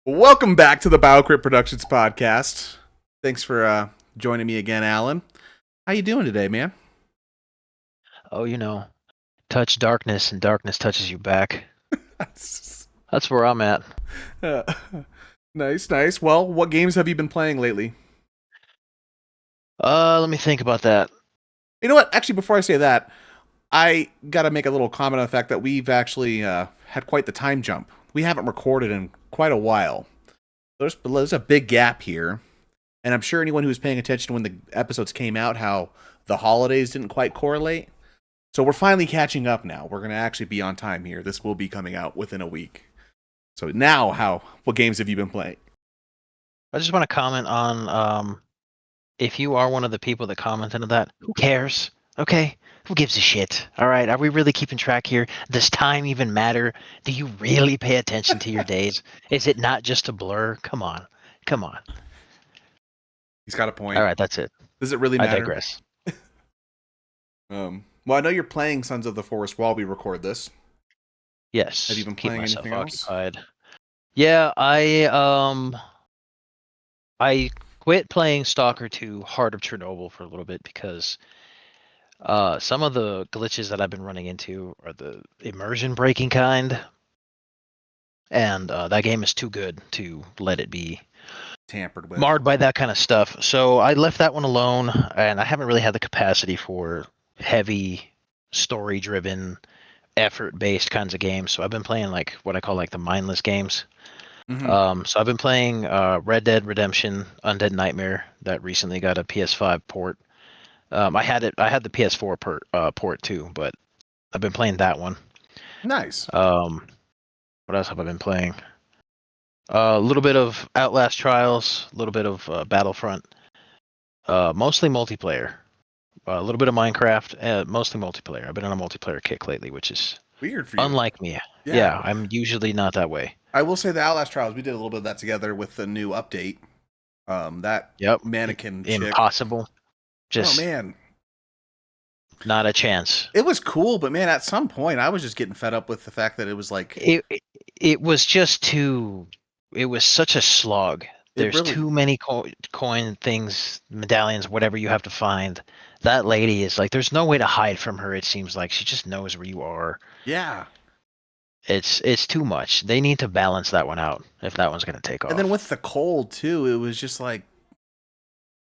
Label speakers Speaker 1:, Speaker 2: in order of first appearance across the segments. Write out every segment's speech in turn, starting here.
Speaker 1: Welcome back to the BioCrypt Productions podcast. Thanks for joining me again, Alan. How you doing today, man?
Speaker 2: Oh, touch darkness and darkness touches you back. That's where I'm at.
Speaker 1: Uh, nice. Well, what games have you been playing lately?
Speaker 2: Let me think about that.
Speaker 1: You know what? Actually, before I say that, I got to make a little comment on the fact that we've actually had quite the time jump. We haven't recorded in quite a while. There's a big gap here. And I'm sure anyone who was paying attention when the episodes came out, how the holidays didn't quite correlate. So we're finally catching up now. We're going to actually be on time here. This will be coming out within a week. So now, what games have you been playing?
Speaker 2: I just want to comment on if you are one of the people that commented on that, who cares? Okay? Who gives a shit? All right, are we really keeping track here? Does time even matter? Do you really pay attention to your days? Is it not just a blur? Come on.
Speaker 1: He's got a
Speaker 2: All
Speaker 1: point.
Speaker 2: right, that's it.
Speaker 1: Does it really
Speaker 2: I
Speaker 1: matter?
Speaker 2: digress.
Speaker 1: Well, I know you're playing Sons of the Forest while we record this.
Speaker 2: Yes.
Speaker 1: Have you been
Speaker 2: Keep
Speaker 1: playing
Speaker 2: myself
Speaker 1: anything else?
Speaker 2: occupied. Yeah, I quit playing Stalker 2 Heart of Chernobyl for a little bit because some of the glitches that I've been running into are the immersion breaking kind, and that game is too good to let it be
Speaker 1: Tampered with.
Speaker 2: marred by that kind of stuff. So I left that one alone, and I haven't really had the capacity for heavy story-driven, effort-based kinds of games. So I've been playing like what I call like the mindless games. So I've been playing Red Dead Redemption Undead Nightmare that recently got a PS5 port. I had the PS4 port too, but I've been playing that one.
Speaker 1: Nice.
Speaker 2: What else have I been playing? A little bit of Outlast Trials, a little bit of Battlefront, mostly multiplayer. A little bit of Minecraft, mostly multiplayer. I've been on a multiplayer kick lately, which is
Speaker 1: Weird for you.
Speaker 2: unlike me. Yeah, I'm usually not that way.
Speaker 1: I will say the Outlast Trials, we did a little bit of that together with the new update. That
Speaker 2: Yep.
Speaker 1: mannequin chick.
Speaker 2: Impossible. Just
Speaker 1: Oh, man.
Speaker 2: not a chance.
Speaker 1: It was cool, but man, at some point, I was just getting fed up with the fact that it was like...
Speaker 2: It was just too... It was such a slog. There's
Speaker 1: really...
Speaker 2: too many coin things, medallions, whatever you have to find. That lady is like, there's no way to hide from her, it seems like. She just knows where you are.
Speaker 1: Yeah.
Speaker 2: It's too much. They need to balance that one out if that one's going to take off.
Speaker 1: And then with the cold, too, it was just like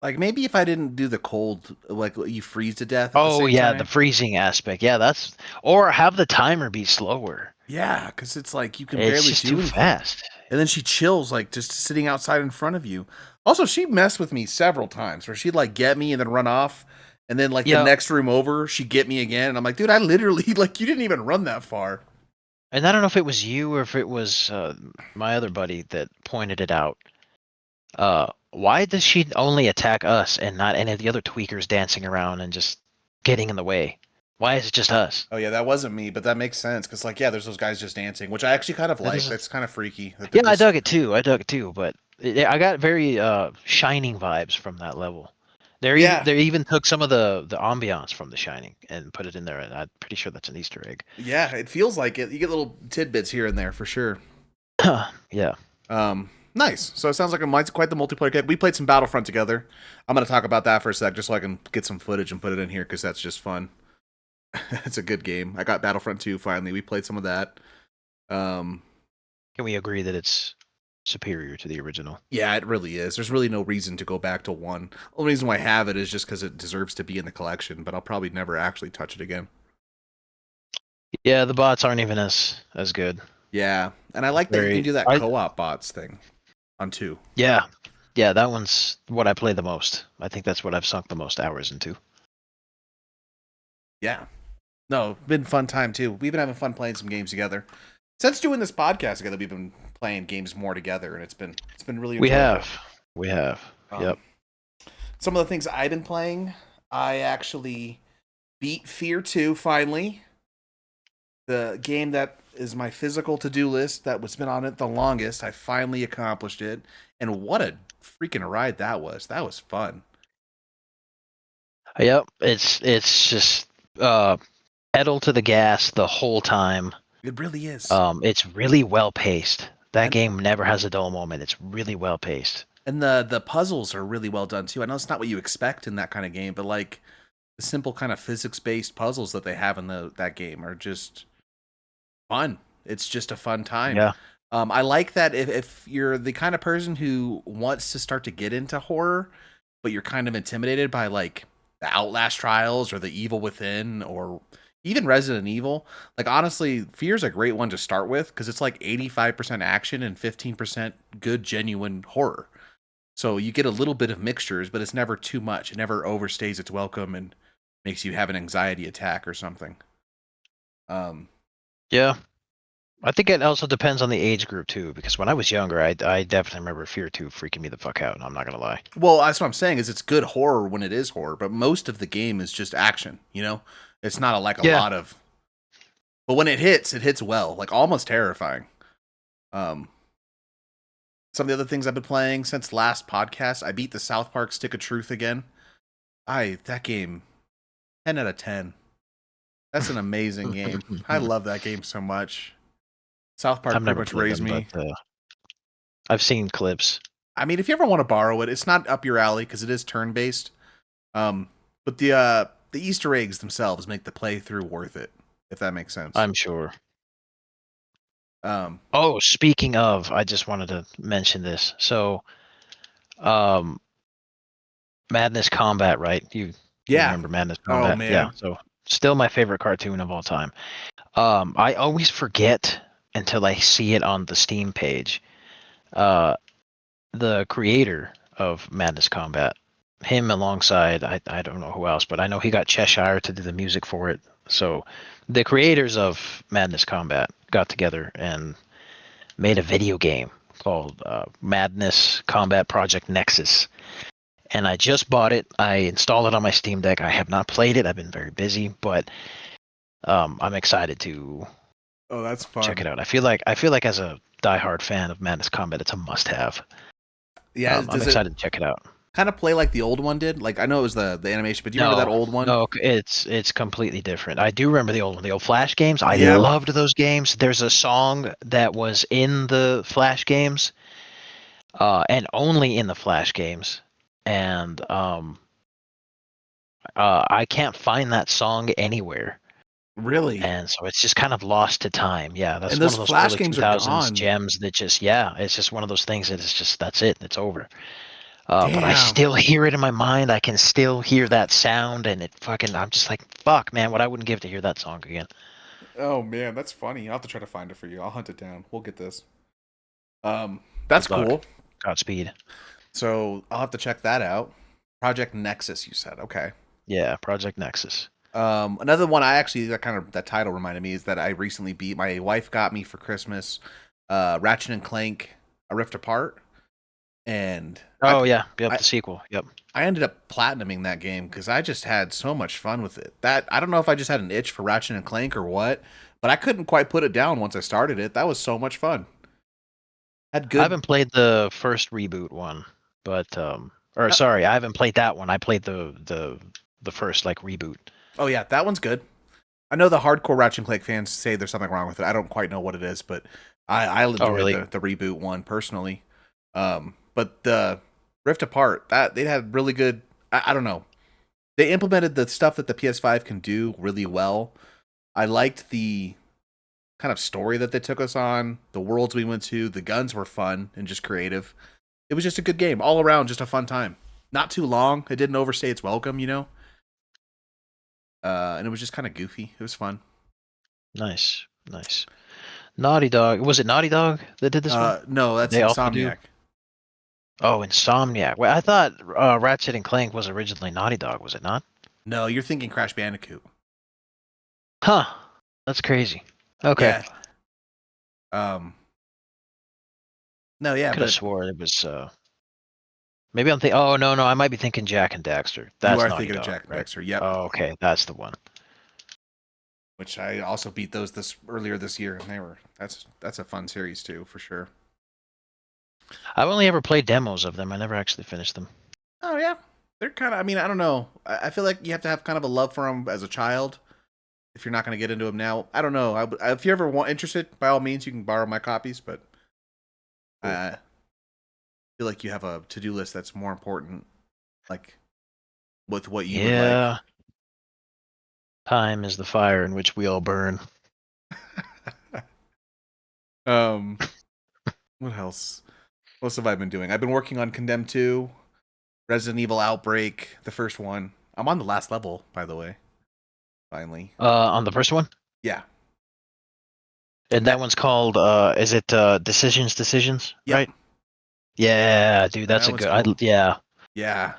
Speaker 1: maybe if I didn't do the cold, like you freeze to death.
Speaker 2: Oh, yeah,
Speaker 1: time.
Speaker 2: the freezing aspect. Yeah, that's... Or have the timer be slower.
Speaker 1: Yeah, because it's like you can
Speaker 2: It's
Speaker 1: barely
Speaker 2: just
Speaker 1: do
Speaker 2: too
Speaker 1: anything.
Speaker 2: fast.
Speaker 1: And then she chills, like just sitting outside in front of you. Also, she messed with me several times where she'd like get me and then run off. And then like the next room over, she'd get me again. And I'm like, dude, I literally, like, you didn't even run that far.
Speaker 2: And I don't know if it was you or if it was my other buddy that pointed it out. Why does she only attack us and not any of the other tweakers dancing around and just getting in the way? Why is it just us?
Speaker 1: Oh, yeah, that wasn't me, but that makes sense. Because, like, yeah, there's those guys just dancing, which I actually kind of like. That's kind of freaky.
Speaker 2: Yeah, I dug it too. But I got very Shining vibes from that level. They even took some of the ambiance from The Shining and put it in there, and I'm pretty sure that's an Easter egg.
Speaker 1: Yeah, it feels like it. You get little tidbits here and there for sure.
Speaker 2: Yeah.
Speaker 1: Nice. So it sounds like mine's quite the multiplayer kit. We played some Battlefront together. I'm going to talk about that for a sec, just so I can get some footage and put it in here, because that's just fun. It's a good game. I got Battlefront 2 finally. We played some of that.
Speaker 2: Can we agree that it's superior to the original?
Speaker 1: Yeah, it really is. There's really no reason to go back to 1. The only reason why I have it is just because it deserves to be in the collection, but I'll probably never actually touch it again.
Speaker 2: Yeah, the bots aren't even as good.
Speaker 1: Yeah, and I like that you can do that co-op bots thing on 2.
Speaker 2: Yeah, that one's what I play the most. I think that's what I've sunk the most hours into.
Speaker 1: Yeah. No, been fun time too. We've been having fun playing some games together. Since doing this podcast together, we've been playing games more together, and it's been really enjoyable.
Speaker 2: We have. Yep.
Speaker 1: Some of the things I've been playing, I actually beat Fear 2 finally. The game that is my physical to-do list that was been on it the longest. I finally accomplished it, and what a freaking ride that was. That was fun.
Speaker 2: Yep, it's just pedal to the gas the whole time.
Speaker 1: It really is.
Speaker 2: It's really well paced. That
Speaker 1: And
Speaker 2: game never has a dull moment. It's really well paced.
Speaker 1: the puzzles are really well done too. I know it's not what you expect in that kind of game, but like the simple kind of physics based puzzles that they have in that game are just fun. It's just a fun time.
Speaker 2: Yeah.
Speaker 1: I like that if you're the kind of person who wants to start to get into horror, but you're kind of intimidated by like the Outlast trials or the Evil Within or even Resident Evil. Like honestly, Fear's a great one to start with because it's like 85% action and 15% good genuine horror. So you get a little bit of mixtures, but it's never too much. It never overstays its welcome and makes you have an anxiety attack or something. Um,
Speaker 2: Yeah. I think it also depends on the age group too, because when I was younger, I definitely remember Fear 2 freaking me the fuck out. I'm not gonna lie.
Speaker 1: well, that's what I'm saying is it's good horror when it is horror, but most of the game is just action. You know, it's not like a
Speaker 2: Yeah.
Speaker 1: lot of. But when it hits well, like almost terrifying. Um, some of the other things I've been playing since last podcast, I beat the South Park Stick of Truth again. That game, 10 out of 10. That's an amazing game. I love that game so much. South Park
Speaker 2: I've
Speaker 1: pretty
Speaker 2: never
Speaker 1: much
Speaker 2: played
Speaker 1: raised
Speaker 2: them, but
Speaker 1: me.
Speaker 2: I've seen clips.
Speaker 1: I mean, if you ever want to borrow it, it's not up your alley because it is turn based. But the Easter eggs themselves make the playthrough worth it, if that makes sense.
Speaker 2: I'm sure.
Speaker 1: Um,
Speaker 2: Oh, speaking of, I just wanted to mention this. So, um, Madness Combat, right? You
Speaker 1: yeah.
Speaker 2: remember Madness
Speaker 1: Oh
Speaker 2: Combat? Yeah.
Speaker 1: man.
Speaker 2: So, still my favorite cartoon of all time. I always forget until I see it on the Steam page. Uh, the creator of Madness Combat, him alongside I don't know who else, but I know he got Cheshire to do the music for it. So, the creators of Madness Combat got together and made a video game called Madness Combat Project Nexus. And I just bought it. I installed it on my Steam Deck. I have not played it. I've been very busy, but I'm excited to
Speaker 1: Oh, that's
Speaker 2: check
Speaker 1: fun.
Speaker 2: it out. I feel like as a diehard fan of Madness Combat, it's a must-have.
Speaker 1: Yeah.
Speaker 2: I'm
Speaker 1: Does it
Speaker 2: excited to check it out.
Speaker 1: kind of play like the old one did? Like I know it was the animation, but do you remember that
Speaker 2: No,
Speaker 1: old one?
Speaker 2: no, it's completely different. I do remember the old one, the old Flash games. I
Speaker 1: Yep.
Speaker 2: loved those games. There's a song that was in the Flash games, and only in the Flash games, and I can't find that song anywhere,
Speaker 1: Really?
Speaker 2: and so it's just kind of lost to time. Yeah,
Speaker 1: And
Speaker 2: that's one
Speaker 1: those
Speaker 2: of those
Speaker 1: Flash
Speaker 2: early
Speaker 1: games are
Speaker 2: 2000s
Speaker 1: gone.
Speaker 2: gems that just it's just one of those things that it's just that's it, it's over. But I
Speaker 1: Damn.
Speaker 2: still hear it in my mind. I can still hear that sound, and I'm just like, fuck, man, what I wouldn't give to hear that song again.
Speaker 1: Oh man, that's funny. I'll have to try to find it for you. I'll hunt it down. We'll get this. That's
Speaker 2: Good luck.
Speaker 1: cool.
Speaker 2: Godspeed.
Speaker 1: So I'll have to check that out. Project Nexus, you said. Okay.
Speaker 2: Yeah, Project Nexus.
Speaker 1: Another one I actually that title reminded me is that I recently beat. My wife got me for Christmas, Ratchet and Clank: A Rift Apart, and
Speaker 2: Oh yeah, yep,
Speaker 1: I
Speaker 2: the sequel. Yep.
Speaker 1: I ended up platinuming that game because I just had so much fun with it. That I don't know if I just had an itch for Ratchet and Clank or what, but I couldn't quite put it down once I started it. That was so much fun. Had
Speaker 2: I
Speaker 1: good.
Speaker 2: haven't played the first reboot one, but or
Speaker 1: Uh,
Speaker 2: sorry, I haven't played that one. I played the first like reboot.
Speaker 1: oh yeah, that one's good. I know the hardcore Ratchet and Clank fans say there's something wrong with it. I don't quite know what it is, but I
Speaker 2: Oh
Speaker 1: enjoyed
Speaker 2: really?
Speaker 1: the reboot one personally. But the Rift Apart that they had really good. I don't know. They implemented the stuff that the PS5 can do really well. I liked the kind of story that they took us on, the worlds we went to, the guns were fun and just creative. It was just a good game all around, just a fun time. Not too long. It didn't overstay its welcome, you know. And it was just kind of goofy. It was fun.
Speaker 2: Nice, nice. Naughty Dog. Was it Naughty Dog that did this one?
Speaker 1: No, that's
Speaker 2: They also do.
Speaker 1: Insomniac.
Speaker 2: Oh, Insomniac. Well, I thought Ratchet and Clank was originally Naughty Dog. Was it not?
Speaker 1: No, you're thinking Crash Bandicoot.
Speaker 2: Huh. That's crazy. Okay.
Speaker 1: Yeah. Um. No, yeah,
Speaker 2: Could have
Speaker 1: but
Speaker 2: swore it was. Maybe I'm thinking. Oh no, I might be thinking Jack and Daxter.
Speaker 1: you
Speaker 2: That's
Speaker 1: are
Speaker 2: Naughty
Speaker 1: thinking of
Speaker 2: Dog,
Speaker 1: Jack and
Speaker 2: right?
Speaker 1: Dexter. Yep.
Speaker 2: Oh, okay, that's the one.
Speaker 1: Which I also beat those this earlier this year, and that's a fun series too, for sure.
Speaker 2: I've only ever played demos of them. I never actually finished them.
Speaker 1: Oh yeah, they're kind of. I mean, I don't know. I feel like you have to have kind of a love for them as a child. If you're not going to get into them now, I don't know. If you're ever interested, by all means, you can borrow my copies. But
Speaker 2: Cool.
Speaker 1: I feel like you have a to-do list that's more important, like with what you would like.
Speaker 2: Yeah. Time is the fire in which we all burn.
Speaker 1: um, what else? What else have I been doing? I've been working on Condemned 2, Resident Evil Outbreak, the first one. I'm on the last level, by the way. Finally.
Speaker 2: On the first one?
Speaker 1: Yeah.
Speaker 2: And that one's called is it Decisions,
Speaker 1: Yep.
Speaker 2: right? Yeah, dude, that's
Speaker 1: That
Speaker 2: a
Speaker 1: one's
Speaker 2: good
Speaker 1: cool.
Speaker 2: yeah,
Speaker 1: Yeah.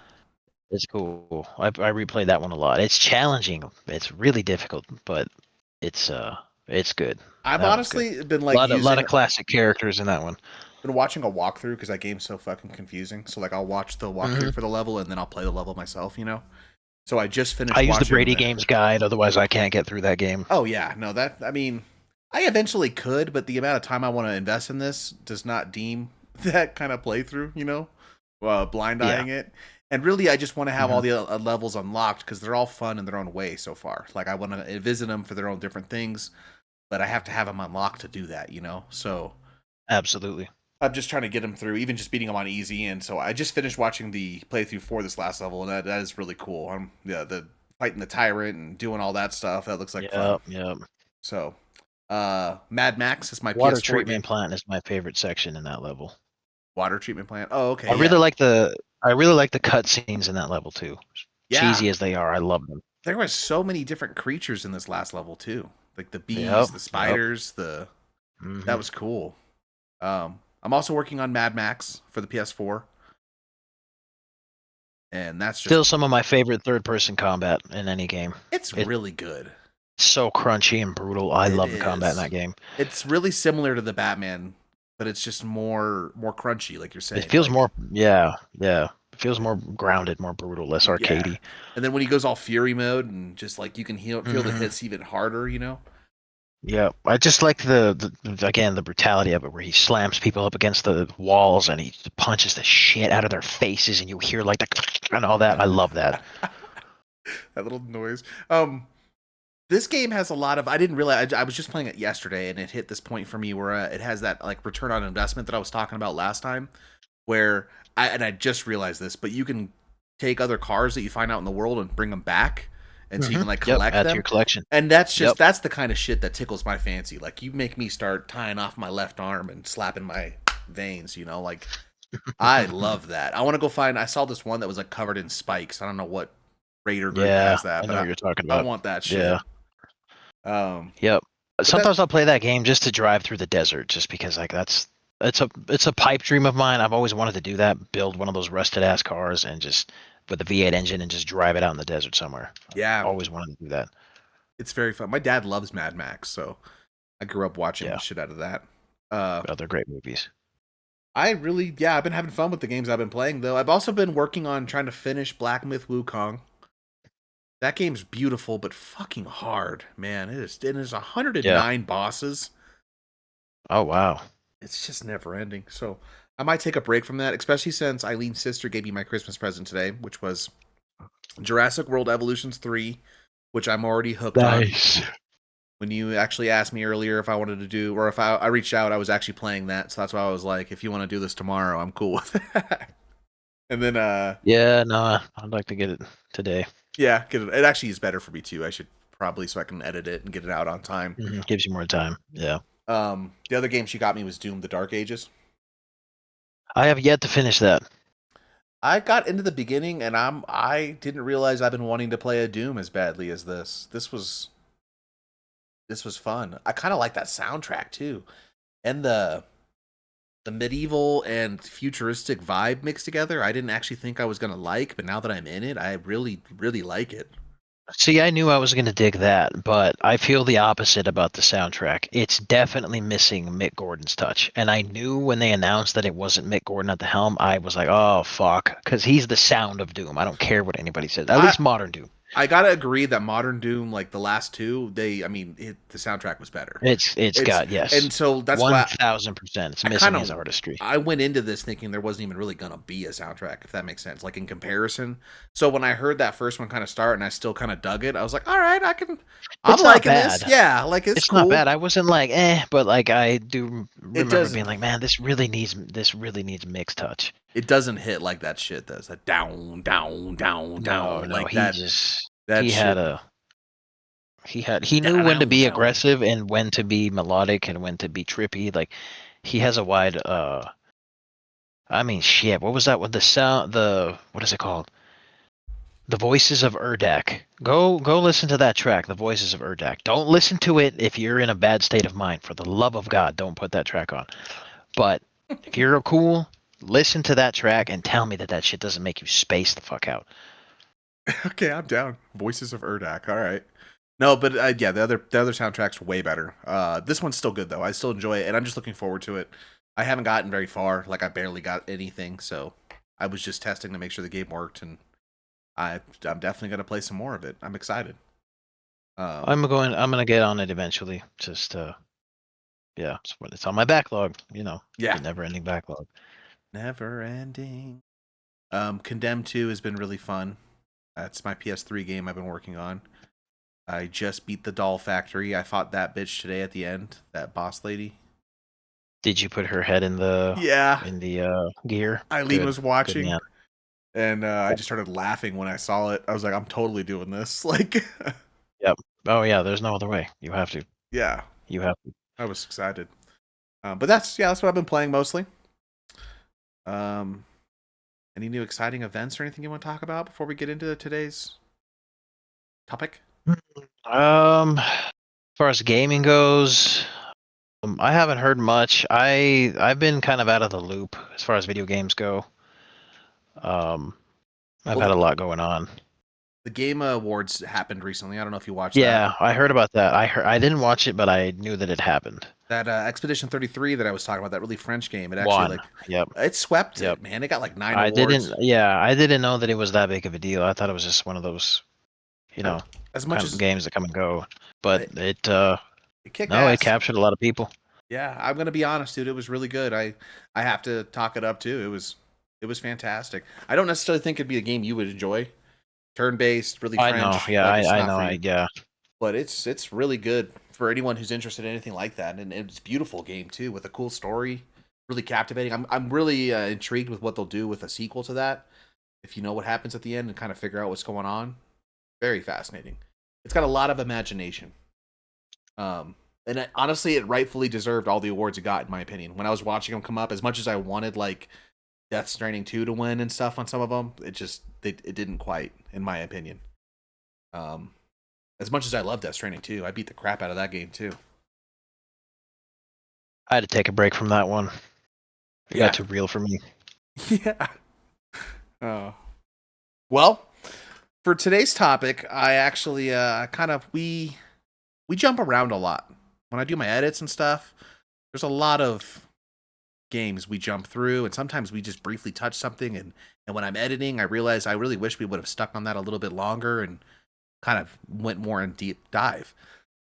Speaker 2: it's cool. I replayed that one a lot. It's challenging. It's really difficult, but it's good.
Speaker 1: I've
Speaker 2: That one's good.
Speaker 1: honestly been
Speaker 2: A
Speaker 1: like
Speaker 2: lot
Speaker 1: using
Speaker 2: of classic characters in that one.
Speaker 1: been watching a walkthrough because that game's so fucking confusing. So like I'll watch the walkthrough for the level and then I'll play the level myself, you know? So I just finished
Speaker 2: I use the
Speaker 1: watching
Speaker 2: Brady Games guide, otherwise I can't get through that game.
Speaker 1: Oh yeah, no, that I mean I eventually could, but the amount of time I want to invest in this does not deem that kind of playthrough, you know? Blind
Speaker 2: Yeah.
Speaker 1: eyeing it. And really I just want to have all the levels unlocked because they're all fun in their own way so far. Like I want to visit them for their own different things, but I have to have them unlocked to do that, you know? So
Speaker 2: Absolutely.
Speaker 1: I'm just trying to get them through, even just beating them on easy. And so I just finished watching the playthrough for this last level, and that is really cool. The fighting the tyrant and doing all that stuff. That looks like fun.
Speaker 2: Yep.
Speaker 1: So, Mad Max is my
Speaker 2: Water
Speaker 1: PS4
Speaker 2: treatment
Speaker 1: game.
Speaker 2: plant is my favorite section in that level.
Speaker 1: Water treatment plant. Oh, okay.
Speaker 2: I really like the cutscenes in that level too.
Speaker 1: Yeah.
Speaker 2: Cheesy as they are, I love them.
Speaker 1: There was so many different creatures in this last level too, like the bees, the spiders. That was cool. I'm also working on Mad Max for the PS4. And that's just
Speaker 2: still some of my favorite third-person combat in any game.
Speaker 1: It's really good.
Speaker 2: So crunchy and brutal. I love the combat in that game.
Speaker 1: It's really similar to the Batman, but it's just more crunchy, like you're saying.
Speaker 2: It feels more, yeah. It feels more grounded, more brutal, less arcadey.
Speaker 1: Yeah. And then when he goes all Fury mode and just like you can feel the hits even harder, you know.
Speaker 2: Yeah, I just like the brutality of it, where he slams people up against the walls and he punches the shit out of their faces, and you hear like the and all that. I love that.
Speaker 1: That little noise. This game has a lot of. I didn't realize. I was just playing it yesterday, and it hit this point for me where it has that like return on investment that I was talking about last time. Where I just realized this, but you can take other cars that you find out in the world and bring them back. And so you can like collect
Speaker 2: add
Speaker 1: them
Speaker 2: to your collection.
Speaker 1: And that's just that's the kind of shit that tickles my fancy. Like you make me start tying off my left arm and slapping my veins, you know, like I love that. I want to go find I saw this one that was like covered in spikes. I don't know what Raider group has that,
Speaker 2: I know
Speaker 1: but
Speaker 2: what you're talking about.
Speaker 1: I want that shit.
Speaker 2: Yeah. Yep. Sometimes I'll play that game just to drive through the desert, just because like it's a pipe dream of mine. I've always wanted to do that, build one of those rusted ass cars and just with a V8 engine and just drive it out in the desert somewhere.
Speaker 1: Yeah.
Speaker 2: I've always wanted to do that.
Speaker 1: It's very fun. My dad loves Mad Max, so I grew up watching the shit out of that.
Speaker 2: They're great movies.
Speaker 1: I've been having fun with the games I've been playing, though. I've also been working on trying to finish Black Myth Wukong. That game's beautiful, but fucking hard, man. It is 109 bosses.
Speaker 2: Oh, wow.
Speaker 1: It's just never ending. So I might take a break from that, especially since Eileen's sister gave me my Christmas present today, which was Jurassic World Evolutions 3, which I'm already hooked on. When you actually asked me earlier if I wanted to do, or if I reached out, I was actually playing that. So that's why I was like, if you want to do this tomorrow, I'm cool with it. And then,
Speaker 2: I'd like to get it today.
Speaker 1: Yeah, get it. It actually is better for me too. I should probably, so I can edit it and get it out on time.
Speaker 2: Gives you more time. Yeah.
Speaker 1: The other game she got me was Doom: The Dark Ages.
Speaker 2: I have yet to finish that.
Speaker 1: I got into the beginning and I didn't realize I've been wanting to play a Doom as badly as this. This was fun. I kind of like that soundtrack too. And the medieval and futuristic vibe mixed together, I didn't actually think I was going to like, but now that I'm in it, I really, really like it.
Speaker 2: See, I knew I was going to dig that, but I feel the opposite about the soundtrack. It's definitely missing Mick Gordon's touch. And I knew when they announced that it wasn't Mick Gordon at the helm, I was like, oh, fuck. Because he's the sound of Doom. I don't care what anybody says. At least modern Doom.
Speaker 1: I gotta agree that Modern Doom, like the last two, the soundtrack was better.
Speaker 2: It's
Speaker 1: It's
Speaker 2: got, yes,
Speaker 1: and so that's why
Speaker 2: 1000%. It's
Speaker 1: I
Speaker 2: missing
Speaker 1: kind
Speaker 2: his
Speaker 1: of
Speaker 2: artistry.
Speaker 1: I went into this thinking there wasn't even really gonna be a soundtrack, if that makes sense, like in comparison. So when I heard that first one kind of start and I still kind of dug it, I was like, all right, I'm
Speaker 2: It's not
Speaker 1: liking this.
Speaker 2: bad.
Speaker 1: Yeah, like it's
Speaker 2: It's not
Speaker 1: cool.
Speaker 2: bad. I wasn't like but like I do
Speaker 1: It
Speaker 2: remember
Speaker 1: doesn't
Speaker 2: being like, man, this really needs mixed touch.
Speaker 1: it doesn't hit like that shit does. That down, down, down,
Speaker 2: No,
Speaker 1: down,
Speaker 2: no,
Speaker 1: like
Speaker 2: he
Speaker 1: that.
Speaker 2: just
Speaker 1: That shit.
Speaker 2: he knew
Speaker 1: Down,
Speaker 2: when to
Speaker 1: down,
Speaker 2: be
Speaker 1: down.
Speaker 2: aggressive and when to be melodic and when to be trippy. Like he has a wide I mean shit, what was that with the sound the what is it called? The Voices of Urdak. Go listen to that track, The Voices of Urdak. Don't listen to it if you're in a bad state of mind. For the love of God, don't put that track on. But if you're cool, listen to that track and tell me that that shit doesn't make you space the fuck out.
Speaker 1: Okay, I'm down. Voices of Urdak. All right. No, but yeah, the other soundtracks were way better. This one's still good though. I still enjoy it, and I'm just looking forward to it. I haven't gotten very far. Like I barely got anything, so I was just testing to make sure the game worked, and I'm definitely gonna play some more of it. I'm excited. Um,
Speaker 2: I'm gonna get on it eventually. Just yeah, it's on my backlog,
Speaker 1: yeah,
Speaker 2: the never ending backlog.
Speaker 1: never ending. Condemned 2 has been really fun. That's my PS3 game I've been working on. I just beat the Doll Factory. I fought that bitch today at the end. That boss lady.
Speaker 2: Did you put her head in the
Speaker 1: Yeah,
Speaker 2: gear?
Speaker 1: Eileen
Speaker 2: Good.
Speaker 1: was
Speaker 2: Good
Speaker 1: watching,
Speaker 2: man.
Speaker 1: and I just started laughing when I saw it. I was like, I'm totally doing this. Like,
Speaker 2: Yep. Oh yeah, there's no other way. You have to.
Speaker 1: yeah,
Speaker 2: You have to.
Speaker 1: I was excited. But that's what I've been playing mostly. Um, any new exciting events or anything you want to talk about before we get into today's topic?
Speaker 2: As far as gaming goes, I haven't heard much. I've been kind of out of the loop as far as video games go. Um, I've
Speaker 1: Well,
Speaker 2: had a lot going on.
Speaker 1: the Game Awards happened recently. I don't know if you watched that.
Speaker 2: Yeah, I heard about that. I didn't watch it, but I knew that it happened.
Speaker 1: That Expedition 33 that I was talking about, that really French game. It actually
Speaker 2: One.
Speaker 1: like
Speaker 2: Yep.
Speaker 1: it swept
Speaker 2: Yep.
Speaker 1: it, man. It got like 9
Speaker 2: I
Speaker 1: awards.
Speaker 2: didn't. Yeah, I didn't know that it was that big of a deal. I thought it was just one of those,
Speaker 1: Uh, As much
Speaker 2: kind of
Speaker 1: as
Speaker 2: games that come and go. But
Speaker 1: it,
Speaker 2: it
Speaker 1: it kicked
Speaker 2: no, it
Speaker 1: ass.
Speaker 2: captured a lot of people.
Speaker 1: Yeah, I'm gonna be honest, dude. It was really good. I have to talk it up too. It was fantastic. I don't necessarily think it'd be a game you would enjoy. Turn based, really
Speaker 2: I know.
Speaker 1: French.
Speaker 2: Yeah,
Speaker 1: Like it's
Speaker 2: I
Speaker 1: not
Speaker 2: know.
Speaker 1: for you.
Speaker 2: Yeah.
Speaker 1: But it's really good for anyone who's interested in anything like that. And it's a beautiful game too, with a cool story, really captivating. I'm really intrigued with what they'll do with a sequel to that. If you know what happens at the end and kind of figure out what's going on, very fascinating. It's got a lot of imagination. Honestly, it rightfully deserved all the awards it got, in my opinion. When I was watching them come up, as much as I wanted like Death Stranding 2 to win and stuff on some of them, it didn't quite, in my opinion. Um, as much as I love Death Stranding 2, I beat the crap out of that game too.
Speaker 2: I had to take a break from that one. It
Speaker 1: Yeah,
Speaker 2: got too real for me.
Speaker 1: yeah. Well, for today's topic, I actually kind of we jump around a lot when I do my edits and stuff. There's a lot of games we jump through, and sometimes we just briefly touch something, and when I'm editing, I realize I really wish we would have stuck on that a little bit longer and kind of went more in deep dive.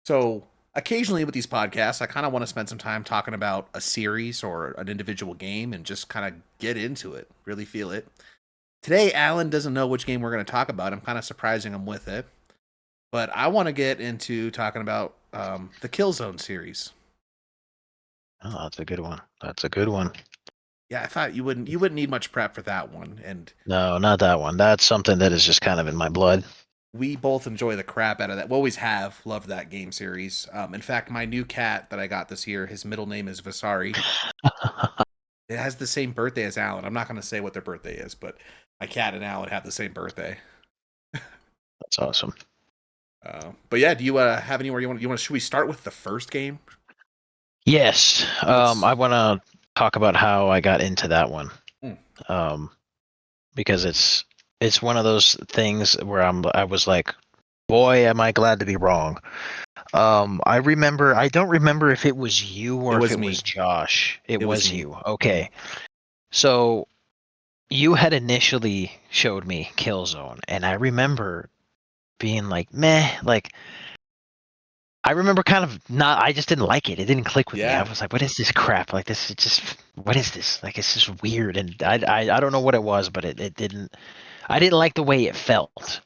Speaker 1: So occasionally with these podcasts, I kind of want to spend some time talking about a series or an individual game and just kind of get into it, really feel it. Today, Alan doesn't know which game we're going to talk about. I'm kind of surprising him with it, but I want to get into talking about the Killzone series.
Speaker 2: Oh, that's a good one. That's a good one.
Speaker 1: Yeah, I thought you wouldn't need much prep for that one, and
Speaker 2: No, not that one. That's something that is just kind of in my blood.
Speaker 1: we both enjoy the crap out of that. We always have loved that game series. In fact, my new cat that I got this year, his middle name is Vasari. It has the same birthday as Alan. I'm not going to say what their birthday is, but my cat and Alan have the same birthday.
Speaker 2: That's awesome.
Speaker 1: But yeah, do you have anywhere you want? Should we start with the first game?
Speaker 2: Yes.
Speaker 1: Let's-
Speaker 2: I want to talk about how I got into that one.
Speaker 1: Hmm.
Speaker 2: Because it's one of those things where I was like, boy, am I glad to be wrong. I don't remember if it was you or
Speaker 1: was
Speaker 2: if it
Speaker 1: me.
Speaker 2: was Josh. It
Speaker 1: was
Speaker 2: was
Speaker 1: me.
Speaker 2: you. Okay. So you had initially showed me Killzone, and I remember being like, meh. Like, I remember kind of not. I just didn't like it. It didn't click with me. I
Speaker 1: Yeah.
Speaker 2: was like, what is this crap? Like this. It just. What is this? Like it's just weird. And I don't know what it was, but it didn't. I didn't like the way it felt.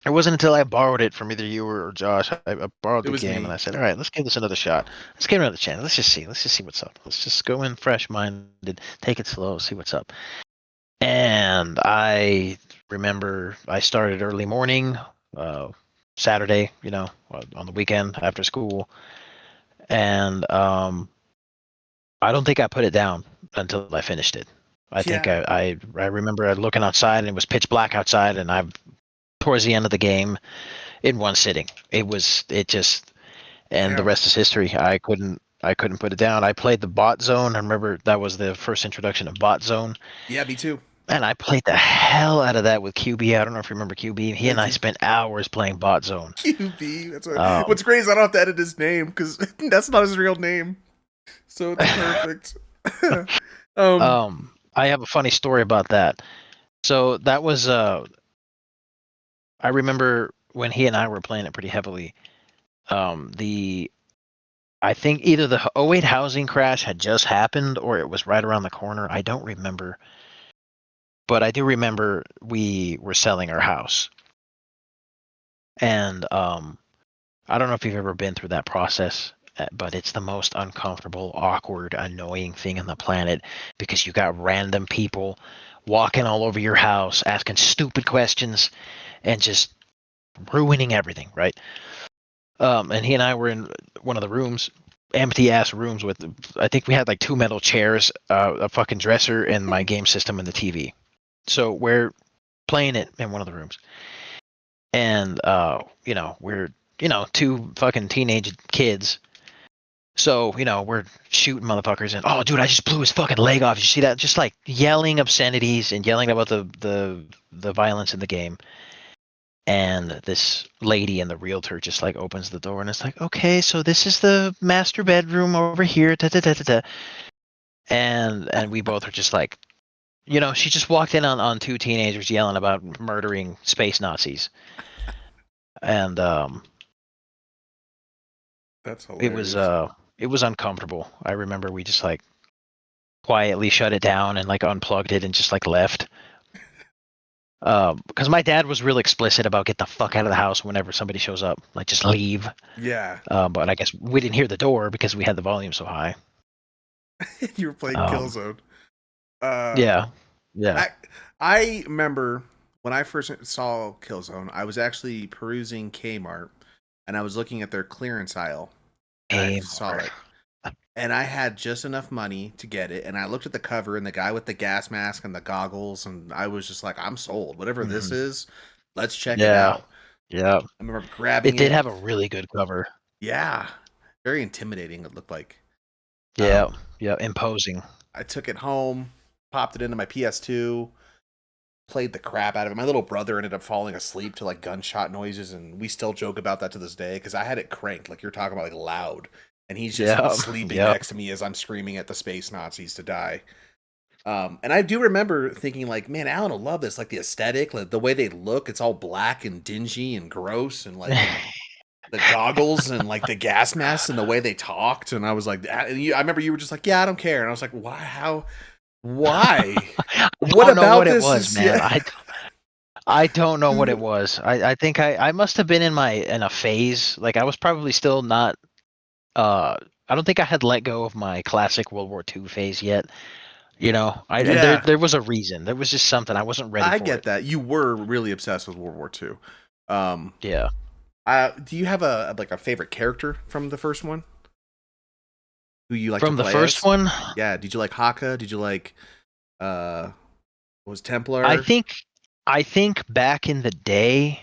Speaker 2: It wasn't until I borrowed it from either you or Josh. I borrowed
Speaker 1: It
Speaker 2: the
Speaker 1: was
Speaker 2: game and
Speaker 1: me.
Speaker 2: I said, all right, let's give this another shot. Let's give it another chance. Let's just see. Let's just see what's up. Let's just go in fresh minded, take it slow, see what's up. And I remember I started early morning, Saturday, on the weekend after school. And I don't think I put it down until I finished it. I think
Speaker 1: Yeah.
Speaker 2: I remember looking outside and it was pitch black outside, and I towards the end of the game in one sitting. It just and the
Speaker 1: Damn.
Speaker 2: rest is history. I couldn't put it down. I played the bot zone. I remember that was the first introduction of bot zone,
Speaker 1: Yeah, me too.
Speaker 2: and I played the hell out of that with QB. I don't know if you remember QB. He
Speaker 1: I
Speaker 2: and I
Speaker 1: do.
Speaker 2: spent hours playing bot zone.
Speaker 1: QB. That's what.
Speaker 2: Um,
Speaker 1: What's great is I don't have to edit his name because that's not his real name. So it's perfect. um.
Speaker 2: I have a funny story about that. So that was I remember when he and I were playing it pretty heavily. The I think either the '08 housing crash had just happened or it was right around the corner. I don't remember. But I do remember we were selling our house. And I don't know if you've ever been through that process, but it's the most uncomfortable, awkward, annoying thing on the planet because you got random people walking all over your house, asking stupid questions, and just ruining everything, right? And he and I were in one of the rooms, empty ass rooms with, I think we had like two metal chairs, a fucking dresser, and my game system and the TV. So we're playing it in one of the rooms, and we're two fucking teenage kids. So we're shooting motherfuckers, and oh, dude, I just blew his fucking leg off. You see that? Just like yelling obscenities and yelling about the violence in the game. And this lady and the realtor just like opens the door and it's like, okay, so this is the master bedroom over here. Da, da, da, da, da. And we both are just like, she just walked in on two teenagers yelling about murdering space Nazis. And
Speaker 1: That's
Speaker 2: it was
Speaker 1: hilarious.
Speaker 2: uh it was uncomfortable. I remember we just like quietly shut it down and like unplugged it and just like left. Because my dad was real explicit about get the fuck out of the house whenever somebody shows up, like just leave.
Speaker 1: Yeah.
Speaker 2: But I guess we didn't hear the door because we had the volume so high.
Speaker 1: You were playing
Speaker 2: Um,
Speaker 1: Killzone. Uh.
Speaker 2: yeah, yeah.
Speaker 1: I I remember when I first saw Killzone, I was actually perusing Kmart and I was looking at their clearance aisle and I saw
Speaker 2: More.
Speaker 1: it. And I had just enough money to get it. And I looked at the cover and the guy with the gas mask and the goggles, and I was just like, I'm sold. Whatever this
Speaker 2: Mhm.
Speaker 1: is, let's check it
Speaker 2: Yeah,
Speaker 1: out.
Speaker 2: yeah.
Speaker 1: I remember grabbing
Speaker 2: It did
Speaker 1: it.
Speaker 2: have a really good cover.
Speaker 1: Yeah. Very intimidating, it looked like.
Speaker 2: Yeah,
Speaker 1: Um,
Speaker 2: yeah. Imposing.
Speaker 1: I took it home, popped it into my PS2, played the crap out of it. My little brother ended up falling asleep to like gunshot noises, and we still joke about that to this day because I had it cranked, like you're talking about, like loud, and he's just
Speaker 2: Yeah,
Speaker 1: sleeping
Speaker 2: yeah.
Speaker 1: next to me as I'm screaming at the space Nazis to die. And I do remember thinking, like, man, Alan will love this, like the aesthetic, like the way they look. It's all black and dingy and gross, and like the goggles and like the gas masks and the way they talked. And I was like, I remember you were just like, yeah, I don't care. And I was like, why? How? Why?
Speaker 2: I
Speaker 1: What
Speaker 2: don't know
Speaker 1: about
Speaker 2: what it
Speaker 1: this
Speaker 2: was,
Speaker 1: is
Speaker 2: man.
Speaker 1: yeah?
Speaker 2: I don't know what it was. I think I must have been in a phase. Like I was probably still not. I don't think I had let go of my classic World War II phase yet. There
Speaker 1: Yeah,
Speaker 2: there was a reason. There was just something I wasn't ready
Speaker 1: I
Speaker 2: for
Speaker 1: get
Speaker 2: it.
Speaker 1: that. You were really obsessed with World War II. Um,
Speaker 2: Yeah.
Speaker 1: do you have a like a favorite character from the first one who you like to
Speaker 2: From the
Speaker 1: play
Speaker 2: first
Speaker 1: as?
Speaker 2: one,
Speaker 1: Yeah, did you like Haka? Did you like uh was
Speaker 2: I
Speaker 1: Templar?
Speaker 2: think I think back in the day,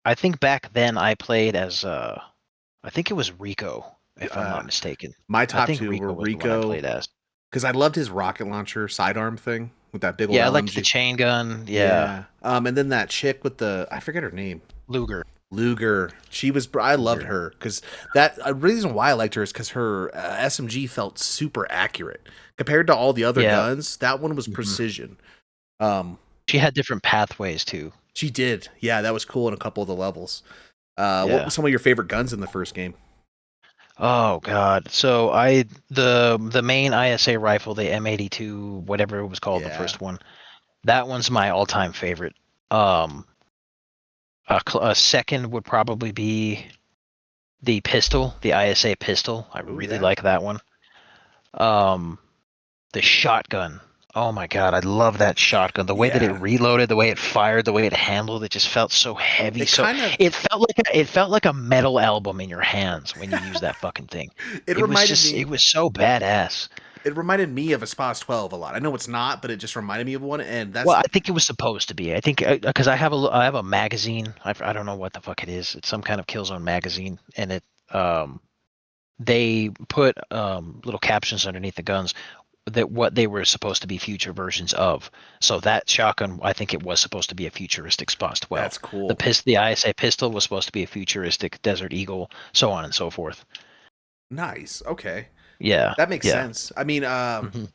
Speaker 2: I think back then I played as I think it was Rico, if I'm
Speaker 1: Uh
Speaker 2: not mistaken.
Speaker 1: my
Speaker 2: I
Speaker 1: top
Speaker 2: think
Speaker 1: two were
Speaker 2: Rico was the one I
Speaker 1: Rico
Speaker 2: played as.
Speaker 1: because I loved his rocket launcher sidearm thing with that big old
Speaker 2: Yeah, I liked the
Speaker 1: LMG.
Speaker 2: chain gun. Yeah,
Speaker 1: Yeah. And then that chick with the I forget her name.
Speaker 2: Luger.
Speaker 1: Luger. She was. I loved
Speaker 2: Luger.
Speaker 1: her because that a reason why I liked her is because her SMG felt super accurate compared to all the other
Speaker 2: Yeah.
Speaker 1: guns. That one was
Speaker 2: Mhm.
Speaker 1: precision. Um,
Speaker 2: She had different pathways too.
Speaker 1: She did. Yeah, that was cool in a couple of the levels. What were
Speaker 2: Yeah.
Speaker 1: some of your favorite guns in the first game?
Speaker 2: Oh God. So the main ISA rifle, the M82, whatever it was called, the
Speaker 1: Yeah.
Speaker 2: first one. That one's my all-time favorite. A second would probably be the pistol, the ISA pistol. I
Speaker 1: Oh
Speaker 2: really
Speaker 1: yeah.
Speaker 2: like that one. Um, the shotgun. Oh my God, I love that shotgun. The way that it
Speaker 1: Yeah.
Speaker 2: reloaded, the way it fired, the way it handled, it just felt so heavy.
Speaker 1: It
Speaker 2: So
Speaker 1: kind of
Speaker 2: it felt like a metal album in your hands when you use that fucking thing.
Speaker 1: it
Speaker 2: It was
Speaker 1: reminded
Speaker 2: just it
Speaker 1: me
Speaker 2: was so badass.
Speaker 1: it reminded me of a SPAS 12 a lot. I know it's not, but it just reminded me of one, and
Speaker 2: Well,
Speaker 1: that's
Speaker 2: I think it was supposed to be. I think because I have a magazine. I don't know what the fuck it is. It's some kind of Killzone magazine, and they put little captions underneath the guns that what they were supposed to be future versions of. So that shotgun, I think it was supposed to be a futuristic SPAS 12.
Speaker 1: that's cool.
Speaker 2: The ISA pistol was supposed to be a futuristic Desert Eagle, so on and so forth.
Speaker 1: Nice. Okay.
Speaker 2: Yeah,
Speaker 1: That makes
Speaker 2: yeah.
Speaker 1: sense. I mean,
Speaker 2: Hmm.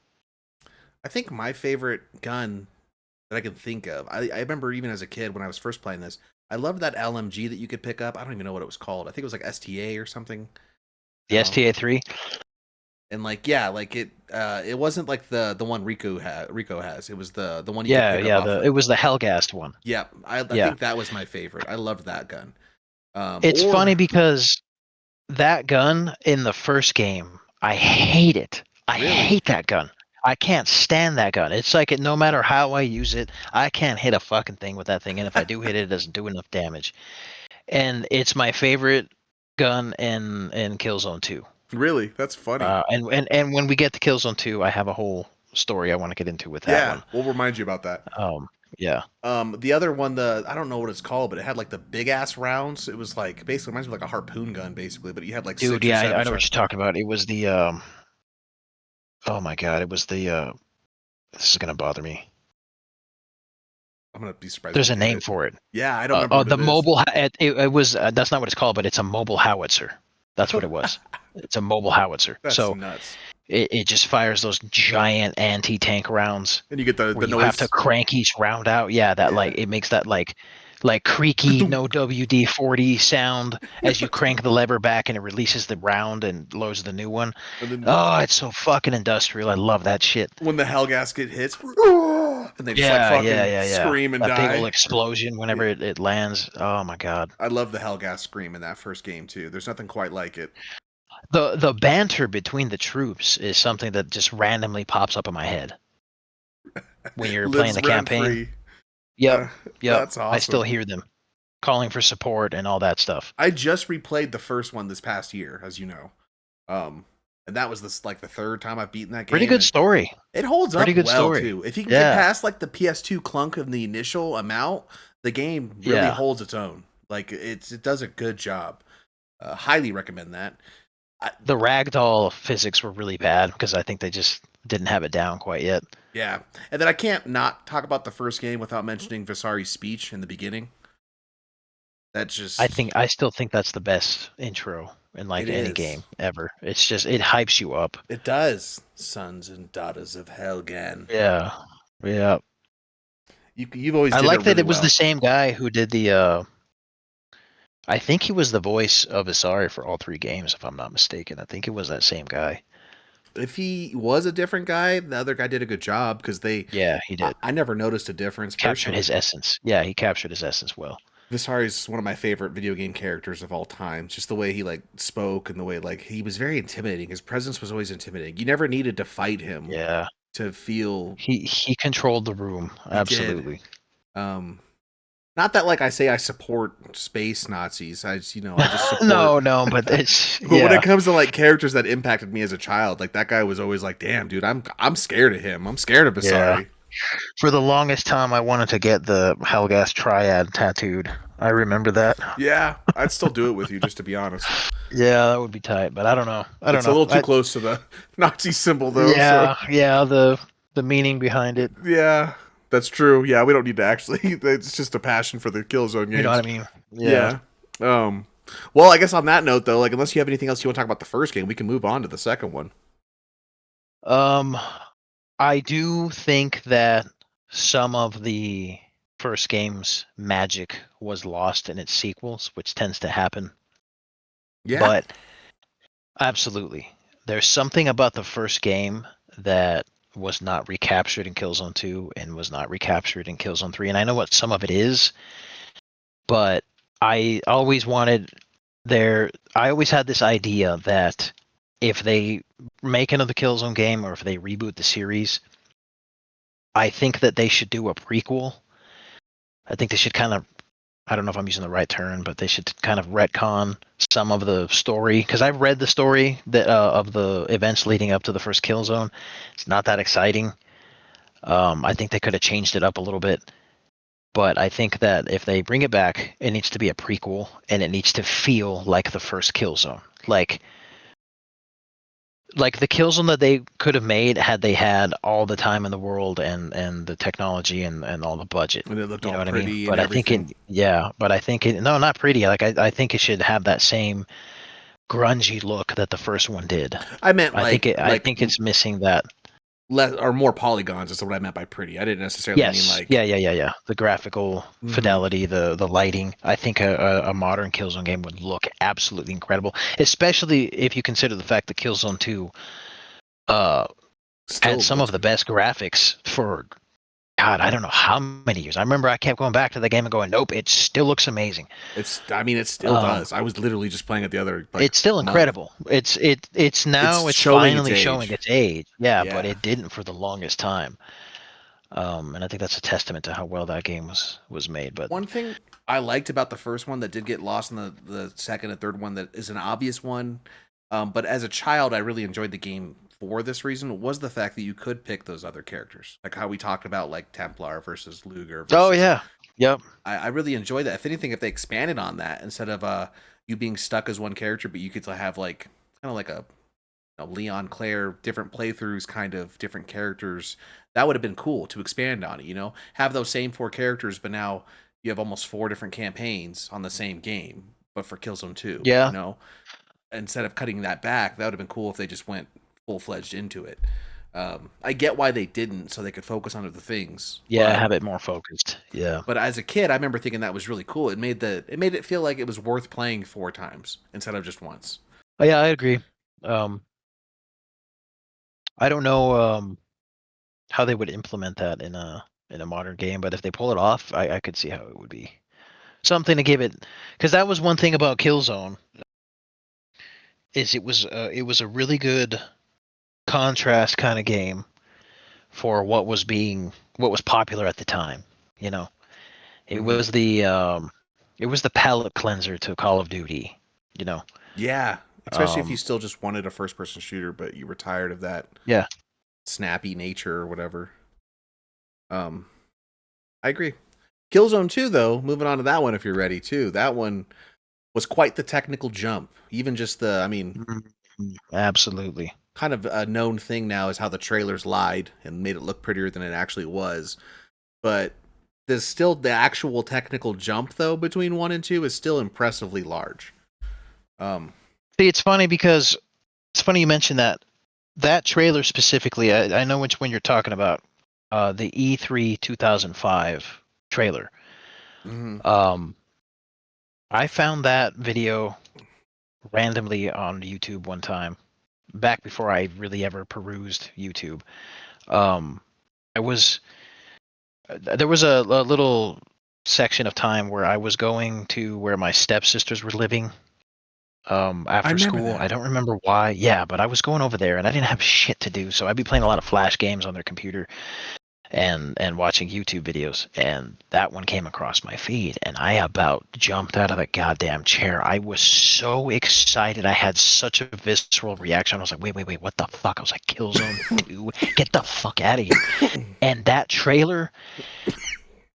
Speaker 1: I think my favorite gun that I can think of. I remember even as a kid when I was first playing this, I loved that LMG that you could pick up. I don't even know what it was called. I think it was like STA or something.
Speaker 2: The STA-3.
Speaker 1: And like yeah, like it wasn't like the one Rico has. It was the one you could
Speaker 2: Yeah,
Speaker 1: pick up
Speaker 2: yeah.
Speaker 1: off
Speaker 2: It
Speaker 1: the.
Speaker 2: was the Hellgast one.
Speaker 1: Yeah, I
Speaker 2: Yeah.
Speaker 1: think that was my favorite. I loved that gun.
Speaker 2: It's funny
Speaker 1: Or
Speaker 2: because that gun in the first game, I hate it. I
Speaker 1: really,
Speaker 2: hate that gun. I can't stand that gun. It's like no matter how I use it, I can't hit a fucking thing with that thing. And if I do hit it, it doesn't do enough damage. And it's my favorite gun in Killzone 2.
Speaker 1: really, that's funny.
Speaker 2: And when we get to Killzone 2, I have a whole story I want to get into with that
Speaker 1: Yeah,
Speaker 2: one.
Speaker 1: we'll remind you about that.
Speaker 2: Yeah.
Speaker 1: The other one, the I don't know what it's called, but it had like the big ass rounds. It was like basically reminds me of like a harpoon gun, basically, but you had like
Speaker 2: Dude,
Speaker 1: six or
Speaker 2: yeah,
Speaker 1: seven
Speaker 2: I know what
Speaker 1: shots.
Speaker 2: you're talking about. It was the oh my God, it was the this is gonna bother me.
Speaker 1: I'm gonna be surprised if
Speaker 2: There's
Speaker 1: you
Speaker 2: a
Speaker 1: hit
Speaker 2: name
Speaker 1: it.
Speaker 2: for it.
Speaker 1: Yeah, I don't remember what
Speaker 2: The
Speaker 1: it is.
Speaker 2: mobile. It was. That's not what it's called, but it's a mobile howitzer. That's what it was. It's a mobile howitzer.
Speaker 1: That's
Speaker 2: So
Speaker 1: nuts.
Speaker 2: it just fires those giant anti-tank rounds
Speaker 1: And you get
Speaker 2: where
Speaker 1: the
Speaker 2: you have to
Speaker 1: noise.
Speaker 2: crank each round out. Yeah, that
Speaker 1: Yeah.
Speaker 2: like it makes that like creaky no WD-40 sound as you crank the lever back and it releases the round and loads the new one.
Speaker 1: And then
Speaker 2: Oh, it's so fucking industrial. I love that shit.
Speaker 1: when the hell gasket hits, and they just like
Speaker 2: Yeah, yeah,
Speaker 1: fucking
Speaker 2: yeah, yeah.
Speaker 1: scream and
Speaker 2: That big old
Speaker 1: die.
Speaker 2: explosion
Speaker 1: Yeah.
Speaker 2: whenever it lands. Oh my God.
Speaker 1: I love the Hellgas scream in that first game too. There's nothing quite like it.
Speaker 2: The banter between the troops is something that just randomly pops up in my head when you're playing
Speaker 1: Lives
Speaker 2: the
Speaker 1: rent
Speaker 2: campaign.
Speaker 1: free.
Speaker 2: Yep,
Speaker 1: Uh,
Speaker 2: yep.
Speaker 1: that's
Speaker 2: I still
Speaker 1: awesome.
Speaker 2: hear them calling for support and all that stuff.
Speaker 1: I just replayed the first one this past year, as you know. And that was this like the third time I've beaten that
Speaker 2: Pretty
Speaker 1: game,
Speaker 2: good
Speaker 1: and
Speaker 2: story.
Speaker 1: it holds
Speaker 2: Pretty
Speaker 1: up
Speaker 2: good
Speaker 1: well
Speaker 2: story.
Speaker 1: too. If you can get
Speaker 2: Yeah,
Speaker 1: past like the PS2 clunk of the initial amount, the game really
Speaker 2: yeah.
Speaker 1: holds its own. Like it does a good job. Highly recommend that.
Speaker 2: The ragdoll physics were really bad because I think they just didn't have it down quite yet.
Speaker 1: Yeah, and then I can't not talk about the first game without mentioning Vasari's speech in the beginning. That's just
Speaker 2: I still think that's the best intro in
Speaker 1: it
Speaker 2: like any
Speaker 1: is.
Speaker 2: game ever. It's just it hypes you up.
Speaker 1: It does. Sons and daughters of Helgen.
Speaker 2: Yeah, yeah.
Speaker 1: You've always
Speaker 2: I
Speaker 1: did it
Speaker 2: like that
Speaker 1: really
Speaker 2: it was the
Speaker 1: well.
Speaker 2: same guy who did the I think he was the voice of Asari for all three games, if I'm not mistaken. I think it was that same guy.
Speaker 1: If he was a different guy, the other guy did a good job because
Speaker 2: Yeah, he did.
Speaker 1: I never noticed a difference
Speaker 2: Captured
Speaker 1: personally.
Speaker 2: his essence. Yeah, he captured his essence well.
Speaker 1: Visari's one of my favorite video game characters of all time. Just the way he like spoke and the way like he was very intimidating. His presence was always intimidating. You never needed to fight him
Speaker 2: Yeah.
Speaker 1: to feel
Speaker 2: He controlled the room.
Speaker 1: he did.
Speaker 2: Absolutely.
Speaker 1: Um, Not that like I say I support space Nazis. I just support.
Speaker 2: No, no, but it's
Speaker 1: But when it
Speaker 2: yeah.
Speaker 1: comes to like characters that impacted me as a child, like that guy was always like, "Damn, dude, I'm scared of him. I'm scared of
Speaker 2: Yeah.
Speaker 1: Visari."
Speaker 2: For the longest time I wanted to get the Helgas triad tattooed. I remember that.
Speaker 1: Yeah, I'd still do it with you, just to be honest.
Speaker 2: Yeah, that would be tight, but I don't know. I don't
Speaker 1: It's a
Speaker 2: know.
Speaker 1: little too close to the Nazi symbol, though. So
Speaker 2: Yeah, yeah, the meaning behind it.
Speaker 1: yeah, that's true. Yeah, we don't need to actually. It's just a passion for the Killzone
Speaker 2: You know what
Speaker 1: games.
Speaker 2: I mean? Yeah.
Speaker 1: Yeah. Um. Well, I guess on that note, though, like unless you have anything else you want to talk about the first game, we can move on to the second one.
Speaker 2: Um I do think that some of the first game's magic was lost in its sequels, which tends to happen.
Speaker 1: Yeah.
Speaker 2: But absolutely, there's something about the first game that was not recaptured in Killzone 2 and was not recaptured in Killzone 3. And I know what some of it is, but I always had this idea that if they make another Killzone game or if they reboot the series, I think that they should do a prequel. I think they should kind of, I don't know if I'm using the right term, but they should kind of retcon some of the story, because I've read the story that of the events leading up to the first Killzone. It's not that exciting. I think they could have changed it up a little bit, but I think that if they bring it back, it needs to be a prequel, and it needs to feel like the first Killzone, like the Killzone that they could have made had they had all the time in the world and the technology and all the budget.
Speaker 1: And it looked
Speaker 2: You know
Speaker 1: all
Speaker 2: what I mean?
Speaker 1: pretty
Speaker 2: But
Speaker 1: and
Speaker 2: I think
Speaker 1: everything.
Speaker 2: but I think no, not pretty. Like I think it should have that same grungy look that the first one did.
Speaker 1: I meant
Speaker 2: I think it's missing that.
Speaker 1: less or more polygons is what I meant by pretty. I didn't necessarily mean
Speaker 2: Yes.
Speaker 1: like.
Speaker 2: Yeah. The graphical
Speaker 1: Mhm.
Speaker 2: fidelity, the lighting. I think a modern Killzone game would look absolutely incredible, especially if you consider the fact that Killzone 2 uh had
Speaker 1: Still
Speaker 2: some
Speaker 1: looks
Speaker 2: of the
Speaker 1: good.
Speaker 2: best graphics for God, I don't know how many years. I remember I kept going back to the game and going, nope, it still looks amazing.
Speaker 1: I mean, it still
Speaker 2: Um,
Speaker 1: does. I was literally just playing it the other
Speaker 2: it's still
Speaker 1: month.
Speaker 2: incredible. It's
Speaker 1: It's
Speaker 2: now it's
Speaker 1: showing its
Speaker 2: finally showing
Speaker 1: age.
Speaker 2: its age. Yeah, but
Speaker 1: Yeah.
Speaker 2: it didn't for the longest time. And I think that's a testament to how well that game was made. But
Speaker 1: One thing I liked about the first one that did get lost in the second and third one that is an obvious one, but as a child I really enjoyed the game for this reason was the fact that you could pick those other characters, like how we talked about like Templar versus Luger
Speaker 2: oh
Speaker 1: versus.
Speaker 2: yeah, yep,
Speaker 1: I really enjoy that. If anything, if they expanded on that instead of you being stuck as one character, but you could have like kind of like a Leon Claire, different playthroughs, kind of different characters. That would have been cool to expand on it. Have those same four characters, but now you have almost four different campaigns on the same game, but for Killzone 2.
Speaker 2: yeah,
Speaker 1: Instead of cutting that back, that would have been cool if they just went full fledged into it. I get why they didn't, so they could focus on other things.
Speaker 2: yeah.
Speaker 1: But
Speaker 2: Have it more focused. Yeah,
Speaker 1: as a kid, I remember thinking that was really cool. It made it feel like it was worth playing four times instead of just once.
Speaker 2: oh yeah, I agree. Um, I don't know how they would implement that in a modern game, but if they pull it off, I could see how it would be something to give it, because that was one thing about Killzone is it was a really good contrast kind of game for what was popular at the time. You know, it
Speaker 1: Mm-hmm.
Speaker 2: was the palate cleanser to Call of Duty. You know,
Speaker 1: Yeah, especially if you
Speaker 2: um,
Speaker 1: still just wanted a first-person shooter, but you were tired of that
Speaker 2: yeah,
Speaker 1: snappy nature or whatever. Um, I agree. Killzone 2, though, moving on to that one if you're ready too. That one was quite the technical jump. Even just I mean,
Speaker 2: absolutely.
Speaker 1: kind of a known thing now is how the trailers lied and made it look prettier than it actually was. But there's still the actual technical jump though between 1 and 2 is still impressively large. Um,
Speaker 2: See, it's funny you mentioned that trailer specifically. I know which one you're talking about. The E3 2005 trailer.
Speaker 1: mhm.
Speaker 2: Um, I found that video randomly on YouTube one time, back before I really ever perused YouTube. Um, I was there was a little section of time where I was going to where my stepsisters were living
Speaker 1: I
Speaker 2: after
Speaker 1: remember
Speaker 2: school. I
Speaker 1: that.
Speaker 2: don't remember why. Yeah, but I was going over there and I didn't have shit to do, so I'd be playing a lot of flash games on their computer and watching YouTube videos, and that one came across my feed, and I about jumped out of the goddamn chair. I was so excited. I had such a visceral reaction. I was like, wait, what the fuck? I was like, Killzone 2? Get the fuck out of here. And that trailer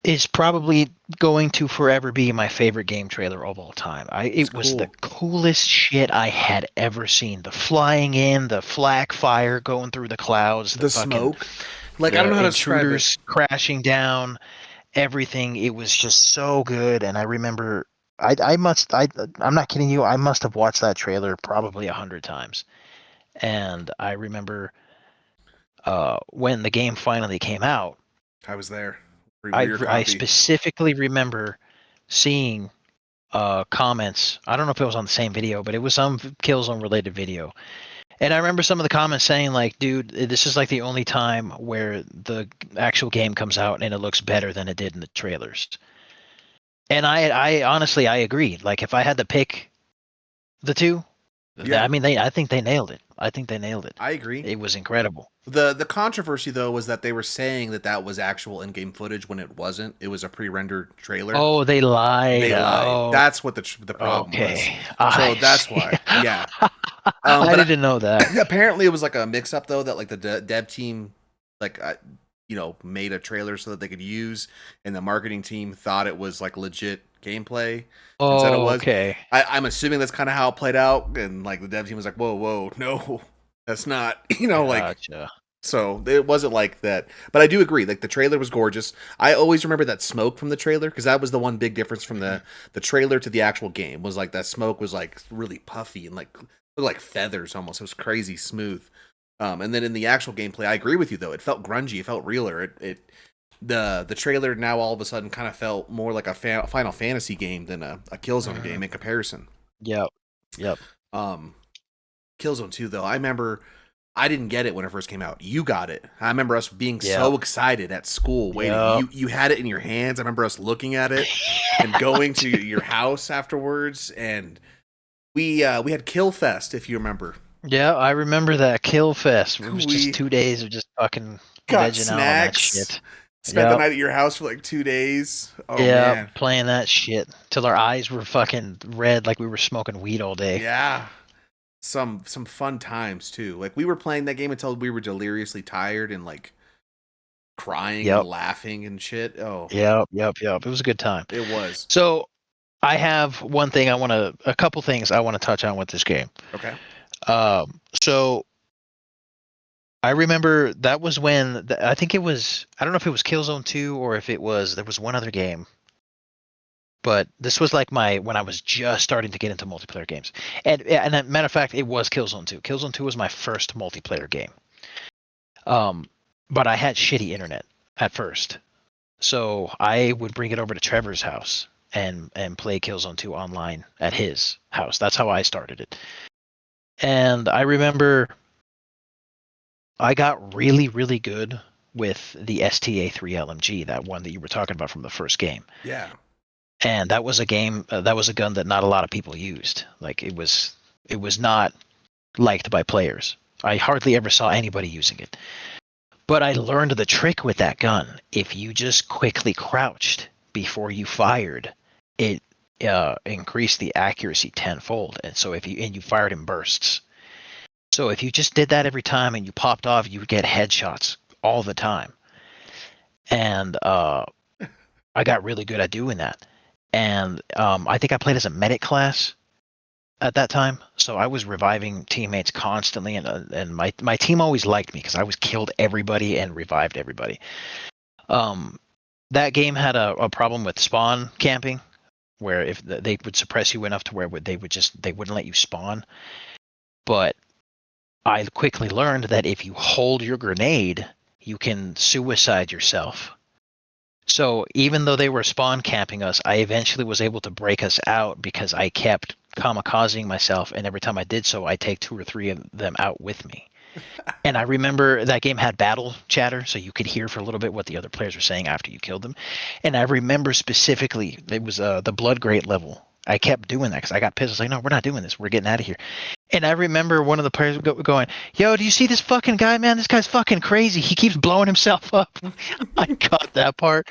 Speaker 2: is probably going to forever be my favorite game trailer of all time.
Speaker 1: It's
Speaker 2: It was the
Speaker 1: cool.
Speaker 2: coolest shit I had ever seen. The flying in, the flak fire going through the clouds,
Speaker 1: The smoke, like I don't know
Speaker 2: the
Speaker 1: how to describe it.
Speaker 2: intruders crashing down, everything. It was just so good. And I remember I'm not kidding you, I must have watched that trailer probably 100 times. And I remember when the game finally came out,
Speaker 1: I was there.
Speaker 2: I
Speaker 1: Your
Speaker 2: I
Speaker 1: copy.
Speaker 2: specifically remember seeing comments. I don't know if it was on the same video, but it was some Killzone related video. And I remember some of the comments saying like, "Dude, this is like the only time where the actual game comes out and it looks better than it did in the trailers." And I honestly, I agree. Like, if I had to pick the two,
Speaker 1: Yeah,
Speaker 2: I mean, I think they nailed it. I think they nailed it.
Speaker 1: I agree.
Speaker 2: It was incredible.
Speaker 1: The controversy though was that they were saying that that was actual in-game footage when it wasn't. It was a pre-rendered trailer.
Speaker 2: Oh, they lied.
Speaker 1: They lied.
Speaker 2: Oh,
Speaker 1: That's what the problem was.
Speaker 2: okay.
Speaker 1: So
Speaker 2: I
Speaker 1: that's
Speaker 2: see.
Speaker 1: why. Yeah.
Speaker 2: I
Speaker 1: But
Speaker 2: didn't know that.
Speaker 1: apparently it was like a mix-up though that like the dev team like made a trailer so that they could use, and the marketing team thought it was like legit gameplay instead it
Speaker 2: Oh,
Speaker 1: was.
Speaker 2: okay.
Speaker 1: I'm assuming that's kind of how it played out, and like the dev team was like, whoa, no, that's not like.
Speaker 2: Gotcha.
Speaker 1: So it wasn't like that, but I do agree. Like the trailer was gorgeous. I always remember that smoke from the trailer because that was the one big difference from the trailer to the actual game. Was like that smoke was like really puffy and like looked like feathers almost. It was crazy smooth. And then in the actual gameplay, I agree with you though. It felt grungy. It felt realer. The trailer now all of a sudden kind of felt more like a Final Fantasy game than a Killzone game in comparison.
Speaker 2: Yep. Yep.
Speaker 1: Um, Killzone 2 though, I remember I didn't get it when it first came out. You got it. I remember us being so excited at school waiting.
Speaker 2: Yep.
Speaker 1: You had it in your hands. I remember us looking at it and going to your house afterwards, and we had Killfest, if you remember.
Speaker 2: Yeah, I remember that Killfest. It was
Speaker 1: We
Speaker 2: just 2 days of just fucking
Speaker 1: got
Speaker 2: vegging out on that
Speaker 1: snacks,
Speaker 2: shit.
Speaker 1: spent the night at your house for like 2 days. Oh
Speaker 2: Yeah,
Speaker 1: man.
Speaker 2: playing that shit till our eyes were fucking red like we were smoking weed all day.
Speaker 1: Yeah. Some fun times too. Like we were playing that game until we were deliriously tired and like crying and
Speaker 2: Yep.
Speaker 1: laughing and shit. Oh,
Speaker 2: Yep. It was a good time.
Speaker 1: it was.
Speaker 2: So I have a couple things I want to touch on with this game.
Speaker 1: Okay.
Speaker 2: So I remember that was when I think it was, I don't know if it was Killzone 2 or if there was one other game, but this was like when I was just starting to get into multiplayer games. And as a matter of fact, it was Killzone 2. Killzone 2 was my first multiplayer game. But I had shitty internet at first. So I would bring it over to Trevor's house and play Killzone 2 online at his house. That's how I started it. And I remember I got really, really good with the STA3 LMG, that one that you were talking about from the first game.
Speaker 1: Yeah.
Speaker 2: And that was a game, that was a gun that not a lot of people used. Like it was not liked by players. I hardly ever saw anybody using it. But I learned the trick with that gun. If you just quickly crouched before you fired, it increased the accuracy tenfold. And so you fired in bursts. So if you just did that every time and you popped off, you would get headshots all the time. And I got really good at doing that. And I think I played as a medic class at that time, so I was reviving teammates constantly, and my team always liked me because I always killed everybody and revived everybody. That game had a problem with spawn camping, where if they would suppress you enough to where they wouldn't let you spawn. But I quickly learned that if you hold your grenade, you can suicide yourself. So even though they were spawn camping us, I eventually was able to break us out because I kept kamikazing myself, and every time I did so, I take 2 or 3 of them out with me. And I remember that game had battle chatter, so you could hear for a little bit what the other players were saying after you killed them. And I remember specifically, it was the blood grade level. I kept doing that because I got pissed. I was like, no, we're not doing this. We're getting out of here. And I remember one of the players going, yo, do you see this fucking guy, man? This guy's fucking crazy. He keeps blowing himself up. I caught that part.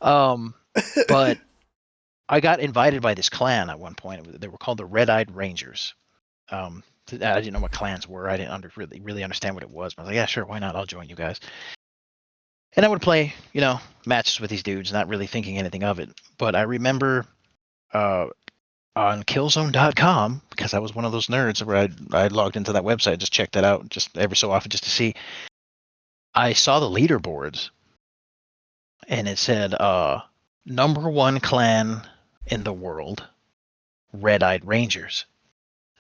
Speaker 2: But I got invited by this clan at one point. They were called the Red-Eyed Rangers. I didn't know what clans were. I didn't really understand what it was. But I was like, yeah, sure, why not? I'll join you guys. And I would play, matches with these dudes, not really thinking anything of it. But I remember on Killzone.com, because I was one of those nerds where I logged into that website, just checked that out just every so often just to see. I saw the leaderboards, and it said #1 clan in the world, Red-Eyed Rangers.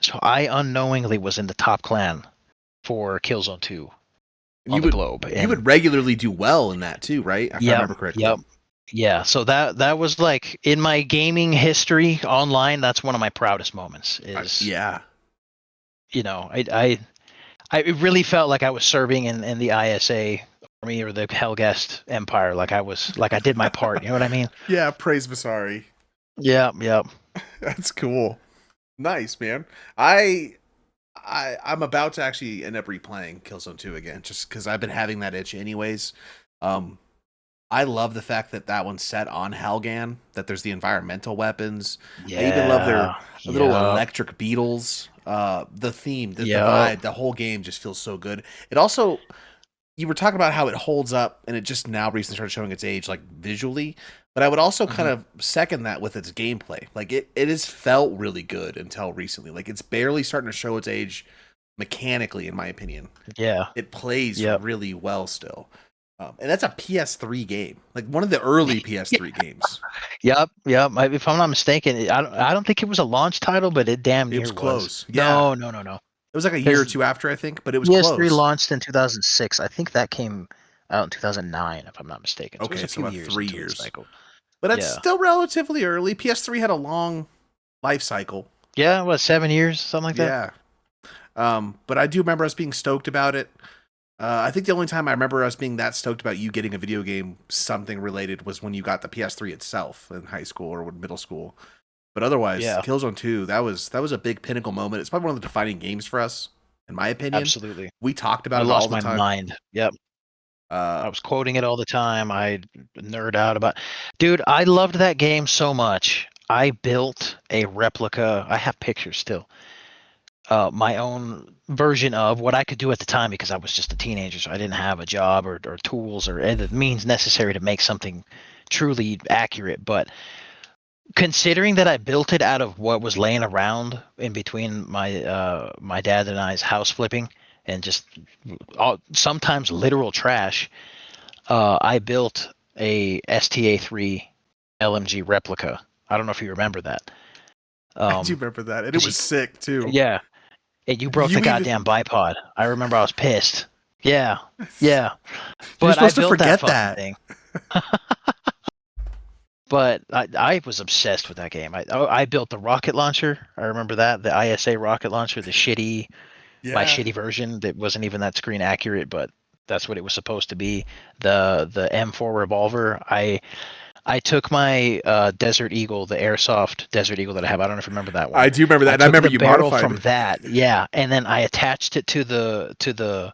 Speaker 2: So I unknowingly was in the top clan for Killzone 2. on the globe.
Speaker 1: You
Speaker 2: And
Speaker 1: would regularly do well in that too, right? If I
Speaker 2: yep,
Speaker 1: remember correctly.
Speaker 2: yep, yeah. So that was like in my gaming history online. That's one of my proudest moments. Is
Speaker 1: Yeah.
Speaker 2: I it really felt like I was serving in the ISA army or the Helgest Empire. Like I did my part. You know what I mean?
Speaker 1: Yeah, praise Vasari.
Speaker 2: Yeah, yeah.
Speaker 1: That's cool. Nice, man. I'm about to actually end up replaying Killzone 2 again, just because I've been having that itch anyways. Um, I love the fact that that one's set on Helgan, that there's the environmental weapons. I even love their
Speaker 2: Yeah.
Speaker 1: little
Speaker 2: Yeah.
Speaker 1: electric beetles. The theme, the
Speaker 2: Yeah.
Speaker 1: vibe, the whole game just feels so good. It also, you were talking about how it holds up, and it just now recently started showing its age, like visually. But I would also kind
Speaker 2: Mhm.
Speaker 1: of second that with its gameplay. Like it has felt really good until recently. Like it's barely starting to show its age mechanically, in my opinion.
Speaker 2: Yeah.
Speaker 1: It plays
Speaker 2: Yep.
Speaker 1: really well still. And that's a PS3 game, like one of the early PS3 games.
Speaker 2: Yep. Yep. If I'm not mistaken, I don't think it was a launch title, but it damn
Speaker 1: It
Speaker 2: near
Speaker 1: was
Speaker 2: was.
Speaker 1: close. Yeah.
Speaker 2: No, no, no, no.
Speaker 1: It was like a year or
Speaker 2: Because
Speaker 1: two after, I think, but it was
Speaker 2: PS3
Speaker 1: close.
Speaker 2: launched in 2006. I think that came out in 2009, if I'm not mistaken. So it was
Speaker 1: Okay,
Speaker 2: a
Speaker 1: so
Speaker 2: few
Speaker 1: about
Speaker 2: years
Speaker 1: 3
Speaker 2: into its
Speaker 1: years.
Speaker 2: cycle.
Speaker 1: But that's
Speaker 2: Yeah.
Speaker 1: still relatively early. PS3 had a long life cycle.
Speaker 2: Yeah. What, 7 years, something like that?
Speaker 1: Yeah. But I do remember us being stoked about it. I think the only time I remember us being that stoked about you getting a video game, something related, was when you got the PS3 itself in high school or middle school. But otherwise,
Speaker 2: Yeah.
Speaker 1: Killzone 2, that was a big pinnacle moment. It's probably one of the defining games for us, in my opinion.
Speaker 2: Absolutely.
Speaker 1: We talked
Speaker 2: I
Speaker 1: about it all
Speaker 2: lost
Speaker 1: the
Speaker 2: my
Speaker 1: time.
Speaker 2: mind. Yep.
Speaker 1: Uh,
Speaker 2: I was quoting it all the time. I nerd out about. Dude, I loved that game so much. I built a replica. I have pictures still. My own version of what I could do at the time because I was just a teenager, so I didn't have a job or tools or the means necessary to make something truly accurate. But considering that I built it out of what was laying around in between my dad and I's house flipping and just sometimes literal trash, I built a STA3 LMG replica. I don't know if you remember that.
Speaker 1: I do
Speaker 2: Um,
Speaker 1: remember that, and it
Speaker 2: 'Cause
Speaker 1: was sick too.
Speaker 2: yeah, and you broke the
Speaker 1: You even
Speaker 2: goddamn bipod. I remember I was pissed. Yeah, yeah.
Speaker 1: you're
Speaker 2: But I
Speaker 1: supposed to
Speaker 2: built that
Speaker 1: forget
Speaker 2: fucking
Speaker 1: that.
Speaker 2: thing. But I was obsessed with that game. I built the rocket launcher. I remember that, the ISA rocket launcher, my
Speaker 1: Yeah,
Speaker 2: shitty version that wasn't even that screen accurate, but that's what it was supposed to be. The M4 revolver. I took my Desert Eagle, the airsoft Desert Eagle that I have. I don't know if you remember that
Speaker 1: I
Speaker 2: one.
Speaker 1: do remember that,
Speaker 2: I
Speaker 1: and I
Speaker 2: took
Speaker 1: remember
Speaker 2: the
Speaker 1: you
Speaker 2: barrel
Speaker 1: modified
Speaker 2: from
Speaker 1: it.
Speaker 2: that, yeah, and then I attached it to the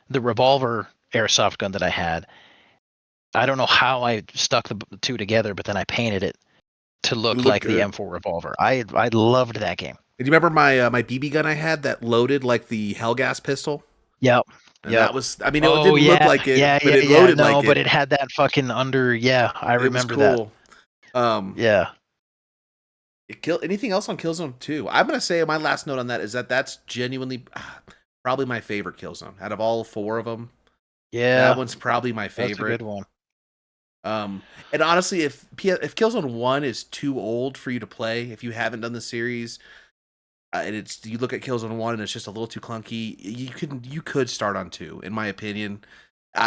Speaker 2: revolver airsoft gun that I had. I don't know how I stuck the two together, but then I painted it to
Speaker 1: It
Speaker 2: look
Speaker 1: looked
Speaker 2: like the
Speaker 1: good.
Speaker 2: M4 revolver. I loved that game.
Speaker 1: And do you remember my BB gun I had that loaded like the Hellgas pistol?
Speaker 2: Yep.
Speaker 1: And
Speaker 2: Yep.
Speaker 1: that was, I mean, it
Speaker 2: Oh
Speaker 1: didn't look
Speaker 2: yeah,
Speaker 1: like
Speaker 2: yeah,
Speaker 1: it, but
Speaker 2: yeah,
Speaker 1: it
Speaker 2: yeah.
Speaker 1: loaded
Speaker 2: No,
Speaker 1: like
Speaker 2: but
Speaker 1: it.
Speaker 2: it had that fucking under. Yeah, I
Speaker 1: It was
Speaker 2: remember that.
Speaker 1: cool. Um,
Speaker 2: Yeah.
Speaker 1: anything else on Killzone 2? I'm gonna say my last note on that is that that's genuinely probably my favorite Killzone out of all 4 of them. That
Speaker 2: Yeah.
Speaker 1: one's probably my
Speaker 2: That's a
Speaker 1: favorite.
Speaker 2: good one.
Speaker 1: And honestly, if Killzone 1 is too old for you to play, if you haven't done the series, and it's you look at Killzone 1 and it's just a little too clunky, you could start on 2, in my opinion.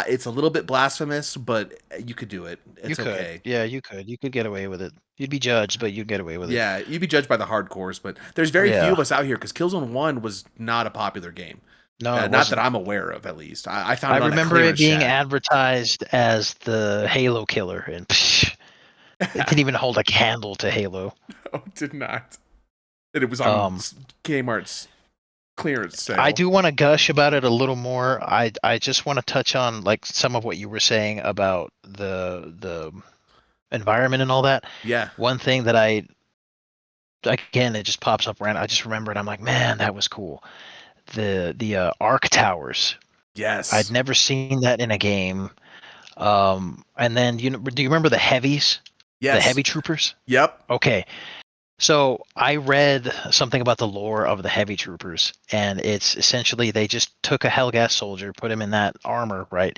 Speaker 1: It's a little bit blasphemous, but you could do it.
Speaker 2: You
Speaker 1: It's
Speaker 2: could.
Speaker 1: okay.
Speaker 2: Yeah, you could. You could get away with it. You'd be judged, but you'd get away with it.
Speaker 1: Yeah, you'd be judged by the hardcores, but there's very few
Speaker 2: Yeah.
Speaker 1: of us out here because Killzone 1 was not a popular game.
Speaker 2: No, it
Speaker 1: Not that
Speaker 2: wasn't.
Speaker 1: I'm aware of, at least. I found
Speaker 2: I
Speaker 1: it on a
Speaker 2: remember it
Speaker 1: clearance
Speaker 2: being
Speaker 1: chat.
Speaker 2: advertised as the Halo killer, and it didn't even hold a candle to Halo.
Speaker 1: No, it did not. And it was on
Speaker 2: Um,
Speaker 1: Kmart's clearance sale.
Speaker 2: I do want to gush about it a little more. I just want to touch on like some of what you were saying about the environment and all that.
Speaker 1: Yeah.
Speaker 2: One thing that again, it just pops up around. I just remember it. I'm like, man, that was cool. The arc towers.
Speaker 1: Yes.
Speaker 2: I'd never seen that in a game. And then do you remember the heavies?
Speaker 1: Yes.
Speaker 2: The heavy troopers?
Speaker 1: Yep.
Speaker 2: Okay. So I read something about the lore of the heavy troopers, and it's essentially they just took a Helgas soldier, put him in that armor, right?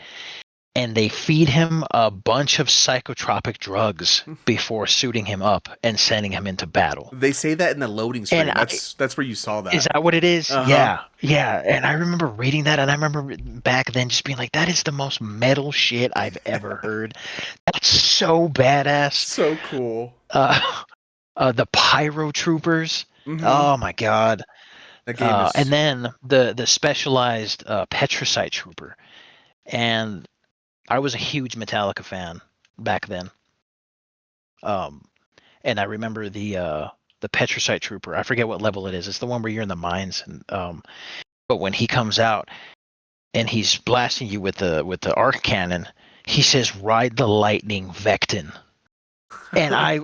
Speaker 2: and they feed him a bunch of psychotropic drugs before suiting him up and sending him into battle.
Speaker 1: They say that in the loading
Speaker 2: And
Speaker 1: screen. That's where you saw
Speaker 2: is
Speaker 1: that.
Speaker 2: that what it is?
Speaker 1: Uh-huh.
Speaker 2: Yeah, yeah. And I remember reading that, and I remember back then just being like, "That is the most metal shit I've ever heard. That's so badass."
Speaker 1: So cool.
Speaker 2: Uh, the pyro troopers.
Speaker 1: Mm-hmm.
Speaker 2: Oh my god.
Speaker 1: That game
Speaker 2: And
Speaker 1: is
Speaker 2: then the specialized petricite trooper. And I was a huge Metallica fan back then. Um, and I remember the petricite trooper. I forget what level it is. It's the one where you're in the mines. And but when he comes out and he's blasting you with the arc cannon, he says, "Ride the lightning, Vectin." And I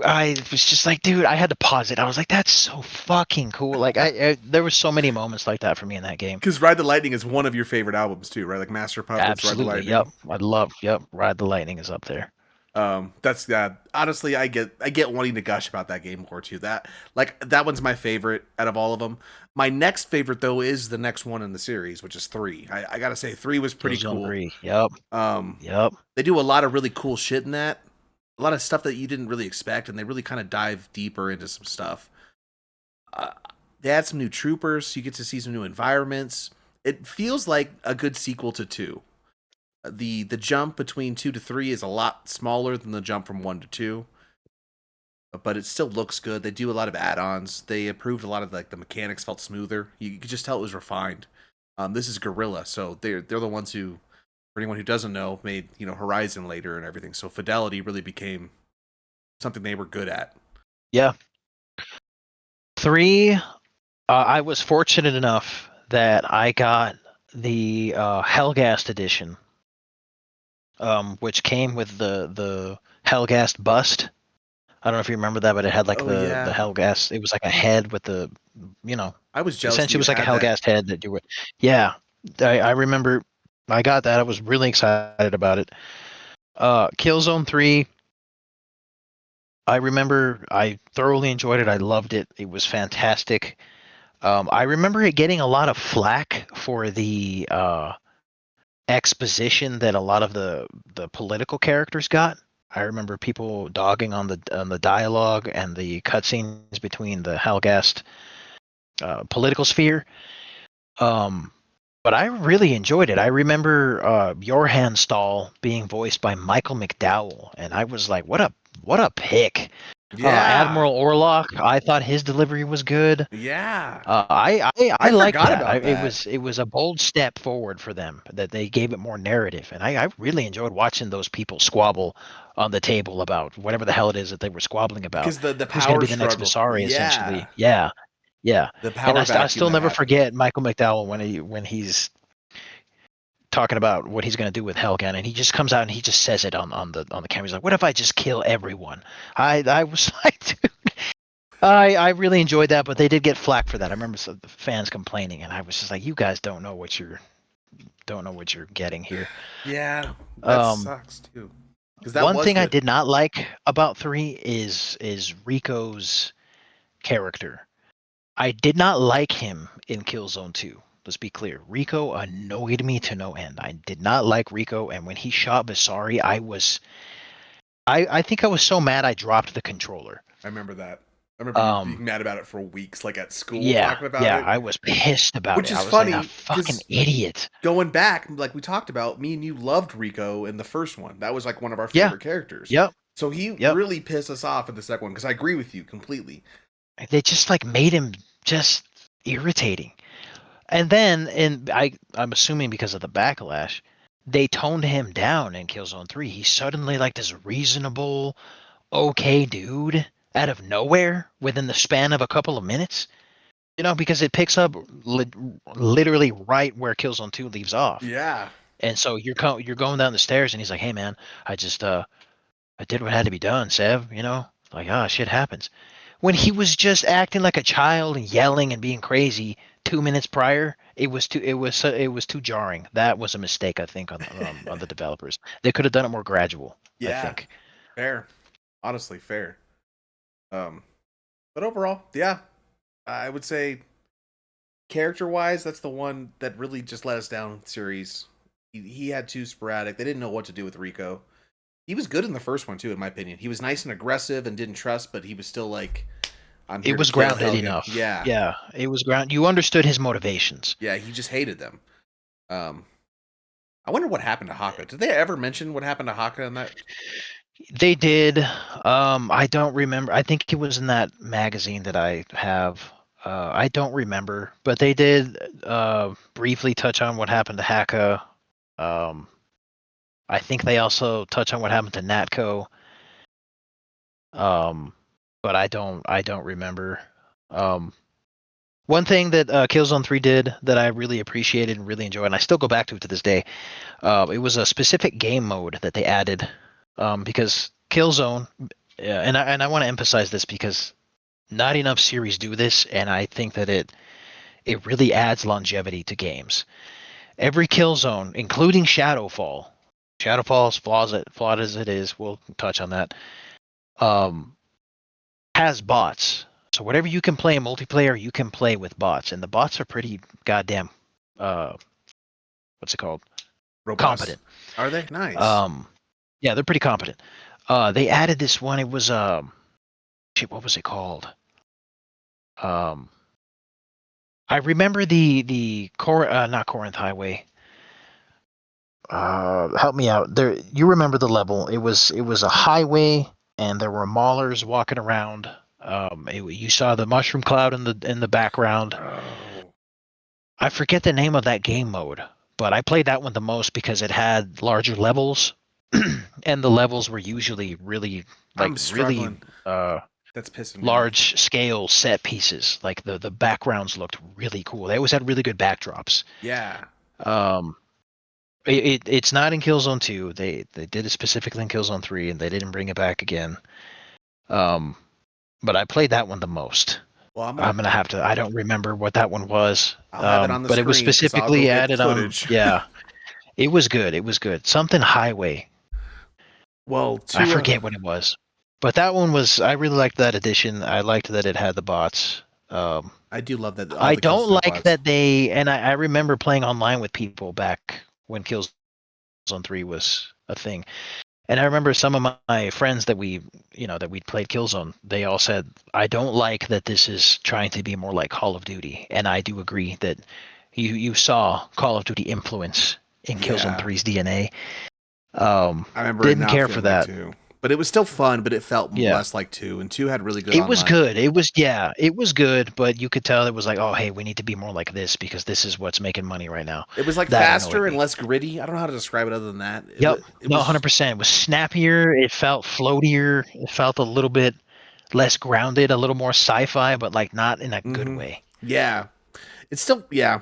Speaker 2: was just like, dude, I had to pause it. I was like, that's so fucking cool. Like, there were so many moments like that for me in that game.
Speaker 1: because Ride the Lightning is one of your favorite albums too, right? Like Master Puppets, Ride the
Speaker 2: Absolutely. Yep.
Speaker 1: Lightning.
Speaker 2: Yep. Ride the Lightning is up there.
Speaker 1: That's honestly, I get wanting to gush about that game more too. That one's my favorite out of all of them. My next favorite though is the next one in the series, which is 3. I gotta say 3 was pretty
Speaker 2: Killzone
Speaker 1: cool.
Speaker 2: 3. Yep.
Speaker 1: Um,
Speaker 2: Yep.
Speaker 1: they do a lot of really cool shit in that. A lot of stuff that you didn't really expect, and they really kind of dive deeper into some stuff. Uh, they add some new troopers, so you get to see some new environments. It feels like a good sequel to 2. The jump between 2 to 3 is a lot smaller than the jump from 1 to 2, but it still looks good. They do a lot of add-ons. They improved a lot of like the mechanics, felt smoother. You could just tell it was refined. This is Guerrilla, so they're the ones who, for anyone who doesn't know, made Horizon later and everything. So fidelity really became something they were good at.
Speaker 2: Yeah. 3, I was fortunate enough that I got the Hellgast edition, which came with the Hellgast bust. I don't know if you remember that, but it had like
Speaker 1: Oh
Speaker 2: the
Speaker 1: yeah,
Speaker 2: Hellgast. It was like a head with the, you know,
Speaker 1: I was jealous that
Speaker 2: essentially it
Speaker 1: you
Speaker 2: was like a
Speaker 1: had that.
Speaker 2: Hellgast head that you would. Yeah, I remember I got that. I was really excited about it. Killzone 3. I remember I thoroughly enjoyed it. I loved it. It was fantastic. I remember it getting a lot of flack for the exposition that a lot of the political characters got. I remember people dogging on the dialogue and the cutscenes between the Helgast political sphere. Um, but I really enjoyed it. I remember Jorhan Stahl being voiced by Michael McDowell, and I was like, what a pick.
Speaker 1: Yeah,
Speaker 2: Admiral Orlok, I thought his delivery was good.
Speaker 1: yeah.
Speaker 2: I
Speaker 1: I
Speaker 2: liked
Speaker 1: forgot
Speaker 2: that.
Speaker 1: about that.
Speaker 2: It was a bold step forward for them that they gave it more narrative, and I really enjoyed watching those people squabble on the table about whatever the hell it is that they were squabbling about.
Speaker 1: Because the
Speaker 2: Who's going to
Speaker 1: power
Speaker 2: be the next
Speaker 1: struggle.
Speaker 2: Visari,
Speaker 1: Yeah,
Speaker 2: essentially? Yeah, yeah.
Speaker 1: the
Speaker 2: And
Speaker 1: power
Speaker 2: I
Speaker 1: vacuum
Speaker 2: still
Speaker 1: that
Speaker 2: never
Speaker 1: happened.
Speaker 2: forget Michael McDowell when he's talking about what he's going to do with Helgen, and he just comes out and he just says it on the camera. He's like, "What if I just kill everyone?" I was like, dude. I really enjoyed that, but they did get flack for that. I remember some the fans complaining, and I was just like, "You guys don't know what you're getting here."
Speaker 1: Yeah, that
Speaker 2: Um,
Speaker 1: sucks too. Because that
Speaker 2: One
Speaker 1: was
Speaker 2: thing I
Speaker 1: good.
Speaker 2: did not like about 3 is Rico's character. I did not like him in Killzone 2. Let's be clear. Rico annoyed me to no end. I did not like Rico, and when he shot Visari, I think I was so mad I dropped the controller.
Speaker 1: I remember that. I remember you being
Speaker 2: Um,
Speaker 1: mad about it for weeks, like at school,
Speaker 2: yeah,
Speaker 1: talking about
Speaker 2: yeah,
Speaker 1: it.
Speaker 2: I was pissed about
Speaker 1: Which
Speaker 2: it. I
Speaker 1: is
Speaker 2: was like, that
Speaker 1: funny
Speaker 2: fucking
Speaker 1: because
Speaker 2: idiot.
Speaker 1: going back, like we talked about, me and you loved Rico in the first one. That was like one of our
Speaker 2: Yeah,
Speaker 1: favorite characters.
Speaker 2: yep,
Speaker 1: So he
Speaker 2: yep.
Speaker 1: really pissed us off in the second one because I agree with you completely.
Speaker 2: They just like made him just irritating. And then, I'm assuming because of the backlash, they toned him down in Killzone 3. He's suddenly like this reasonable, okay dude out of nowhere within the span of a couple of minutes. Because it picks up literally right where Killzone 2 leaves off.
Speaker 1: Yeah.
Speaker 2: And so you're going down the stairs, and he's like, "Hey man, I just I did what had to be done, Sev." Like, shit happens. When he was just acting like a child and yelling and being crazy 2 minutes prior, it was too jarring. That was a mistake, I think, on the developers. They could have done it more gradual, I
Speaker 1: Yeah.
Speaker 2: think.
Speaker 1: Fair. Honestly, fair. Um, but overall, yeah, I would say character wise, that's the one that really just let us down series. He had too sporadic. They didn't know what to do with Rico. He was good in the first one too, in my opinion. He was nice and aggressive and didn't trust, but he was still like, "I'm
Speaker 2: It
Speaker 1: here to
Speaker 2: was
Speaker 1: kill
Speaker 2: grounded
Speaker 1: Helgen."
Speaker 2: enough.
Speaker 1: Yeah,
Speaker 2: Yeah, it was ground. You understood his motivations.
Speaker 1: yeah. He just hated them. Um, I wonder what happened to Haka. Did they ever mention what happened to Haka in that?
Speaker 2: They did. I don't remember. I think it was in that magazine that I have. I don't remember, but they did briefly touch on what happened to Haka. Um, I think they also touch on what happened to Natco. Um, but I don't remember. Um, One thing that Killzone 3 did that I really appreciated and really enjoyed, and I still go back to it to this day, it was a specific game mode that they added because Killzone, and I want to emphasize this because not enough series do this, and I think that it really adds longevity to games. Every Killzone, including Shadowfall, flawed as it is, we'll touch on that. Um, has bots. So whatever you can play in multiplayer, you can play with bots, and the bots are pretty goddamn uh, what's it called?
Speaker 1: Robust?
Speaker 2: Competent.
Speaker 1: Are they nice?
Speaker 2: Um, yeah, they're pretty competent. They added this one. It was shit, what was it called? Um, I remember not Corinth Highway. Help me out. There, you remember the level? It was a highway, and there were maulers walking around. You saw the mushroom cloud in the background.
Speaker 1: Oh,
Speaker 2: I forget the name of that game mode, but I played that one the most because it had larger levels, and the levels were usually
Speaker 1: I'm
Speaker 2: really
Speaker 1: struggling. That's pissing me off.
Speaker 2: large scale set pieces. Like the backgrounds looked really cool. They always had really good backdrops.
Speaker 1: Yeah.
Speaker 2: Um, it's not in Killzone 2. They did it specifically in Killzone 3, and they didn't bring it back again. Um, but I played that one the most.
Speaker 1: Well,
Speaker 2: I'm gonna have to. I don't remember what that one was.
Speaker 1: I'll have it on the
Speaker 2: But it was
Speaker 1: screen because I'll go
Speaker 2: specifically
Speaker 1: get the
Speaker 2: added on.
Speaker 1: footage.
Speaker 2: Yeah, it was good. It was good. Something Highway.
Speaker 1: Well,
Speaker 2: I
Speaker 1: to
Speaker 2: forget what it was. But that one was. I really liked that edition. I liked that it had the bots. Um,
Speaker 1: I do love that all
Speaker 2: I
Speaker 1: the kills
Speaker 2: don't
Speaker 1: have
Speaker 2: like
Speaker 1: bots.
Speaker 2: that they. And I remember playing online with people back when Killzone 3 was a thing. And I remember some of my friends that we'd played Killzone. They all said, "I don't like that this is trying to be more like Call of Duty." And I do agree that you saw Call of Duty influence in Killzone
Speaker 1: Yeah,
Speaker 2: 3's DNA.
Speaker 1: I remember it
Speaker 2: Didn't
Speaker 1: not
Speaker 2: care
Speaker 1: feeling
Speaker 2: for
Speaker 1: like
Speaker 2: that.
Speaker 1: two, but it was still fun. But it felt
Speaker 2: Yeah,
Speaker 1: less like two, and two had really good
Speaker 2: it was
Speaker 1: online.
Speaker 2: good. It was good, but you could tell it was like, oh, hey, we need to be more like this because this is what's making money right now.
Speaker 1: It was like
Speaker 2: That annoyed
Speaker 1: faster and
Speaker 2: me.
Speaker 1: less gritty. I don't know how to describe it other than that.
Speaker 2: Yep.
Speaker 1: It
Speaker 2: No,
Speaker 1: was
Speaker 2: 100%. It was snappier. It felt floatier. It felt a little bit less grounded, a little more sci-fi, but like not in a good
Speaker 1: mm-hmm.
Speaker 2: way.
Speaker 1: Yeah. It's still yeah.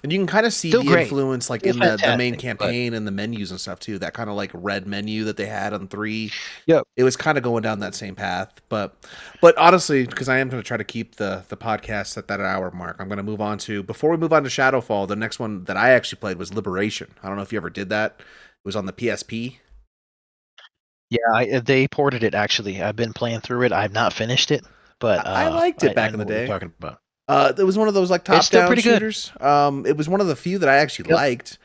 Speaker 1: And you can kind of see
Speaker 2: Still
Speaker 1: the
Speaker 2: great,
Speaker 1: influence like
Speaker 2: still
Speaker 1: in the main
Speaker 2: fantastic, but
Speaker 1: campaign and the menus and stuff too. That kind of like red menu that they had on 3.
Speaker 2: yep.
Speaker 1: It was kind of going down that same path. But honestly, because I am going to try to keep the podcast at that hour mark, I'm going to move on to before we move on to Shadowfall. The next one that I actually played was Liberation. I don't know if you ever did that. It was on the PSP.
Speaker 2: Yeah, they ported it actually. I've been playing through it. I've not finished it, but
Speaker 1: I liked it
Speaker 2: I
Speaker 1: back in
Speaker 2: know
Speaker 1: the
Speaker 2: what you're
Speaker 1: day.
Speaker 2: talking about.
Speaker 1: It was one of those like
Speaker 2: It's still
Speaker 1: top-down
Speaker 2: pretty good.
Speaker 1: shooters. It was one of the few that I actually
Speaker 2: Yep.
Speaker 1: liked.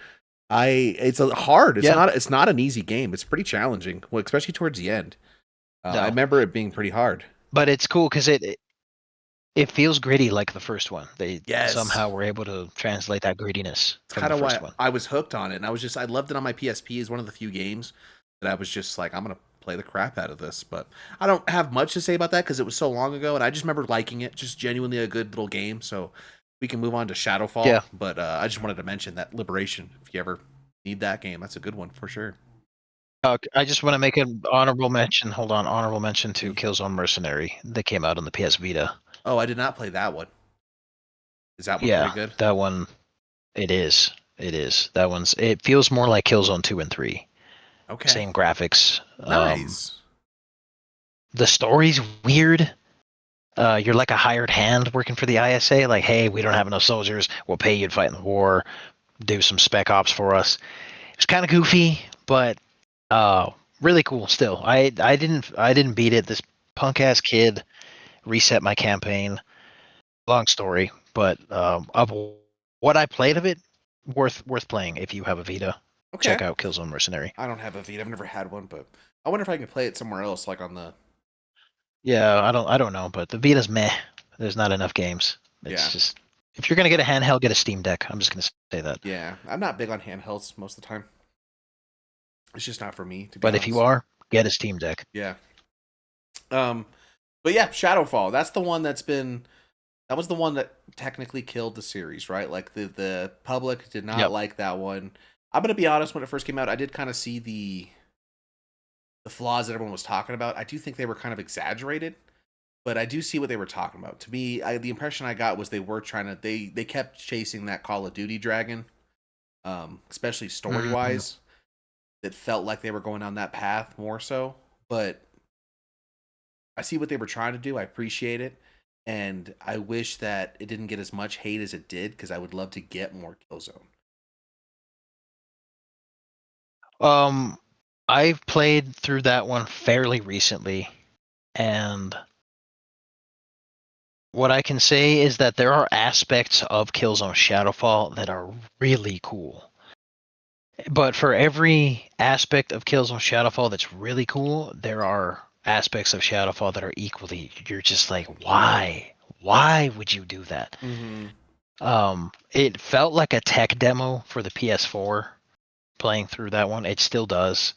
Speaker 1: It's hard.
Speaker 2: Yeah.
Speaker 1: It's not an easy game. It's pretty challenging, well, especially towards the end. I
Speaker 2: No,
Speaker 1: remember it being pretty hard.
Speaker 2: but it's cool because it feels gritty like the first one. They
Speaker 1: Yes,
Speaker 2: somehow were able to translate that grittiness
Speaker 1: it's
Speaker 2: from
Speaker 1: kind
Speaker 2: the
Speaker 1: of
Speaker 2: first
Speaker 1: why
Speaker 2: one.
Speaker 1: I was hooked on it, and I loved it on my PSP. Is one of the few games that I was just like, I'm gonna play the crap out of this. But I don't have much to say about that because it was so long ago, and I just remember liking it. Just genuinely a good little game. So we can move on to Shadowfall.
Speaker 2: Yeah.
Speaker 1: But I just wanted to mention that Liberation. If you ever need that game, that's a good one for sure.
Speaker 2: I just want to make an honorable mention. Hold on, honorable mention to Killzone Mercenary that came out on the PS Vita.
Speaker 1: Oh, I did not play that one. Is that one pretty
Speaker 2: Yeah,
Speaker 1: good?
Speaker 2: that one. It is. It is. That one's. It feels more like Killzone 2 and 3.
Speaker 1: Okay,
Speaker 2: Same graphics.
Speaker 1: nice.
Speaker 2: The story's weird. You're like a hired hand working for the ISA. Like, hey, we don't have enough soldiers. We'll pay you to fight in the war. Do some spec ops for us. It's kind of goofy, but really cool. Still, I didn't beat it. This punk ass kid reset my campaign. Long story, but of what I played of it, Worth playing if you have a Vita.
Speaker 1: Okay.
Speaker 2: Check out Killzone Mercenary.
Speaker 1: I don't have a Vita. I've never had one, but I wonder if I can play it somewhere else, like on the.
Speaker 2: Yeah, I don't know, but the Vita's meh. There's not enough games.
Speaker 1: Yeah.
Speaker 2: It's just if you're gonna get a handheld, get a Steam Deck. I'm just gonna say that.
Speaker 1: Yeah, I'm not big on handhelds most of the time. It's just not for me, to be
Speaker 2: But
Speaker 1: honest.
Speaker 2: if you are, get a Steam Deck.
Speaker 1: Yeah. But yeah, Shadowfall. That's the one that's been. That was the one that technically killed the series, right? Like the public did not
Speaker 2: Yep.
Speaker 1: like that one. I'm gonna be honest. When it first came out, I did kind of see the flaws that everyone was talking about. I do think they were kind of exaggerated, but I do see what they were talking about. To me, the impression I got was they were trying to. They kept chasing that Call of Duty dragon, especially story wise. It felt like they were going on that path more so, but I see what they were trying to do. I appreciate it, and I wish that it didn't get as much hate as it did because I would love to get more Killzone.
Speaker 2: I've played through that one fairly recently, and what I can say is that there are aspects of Killzone Shadowfall that are really cool. But for every aspect of Killzone Shadowfall that's really cool, there are aspects of Shadowfall that are equally. You're just like, why? Why would you do that? It felt like a tech demo for the PS4. Playing through that one, it still does.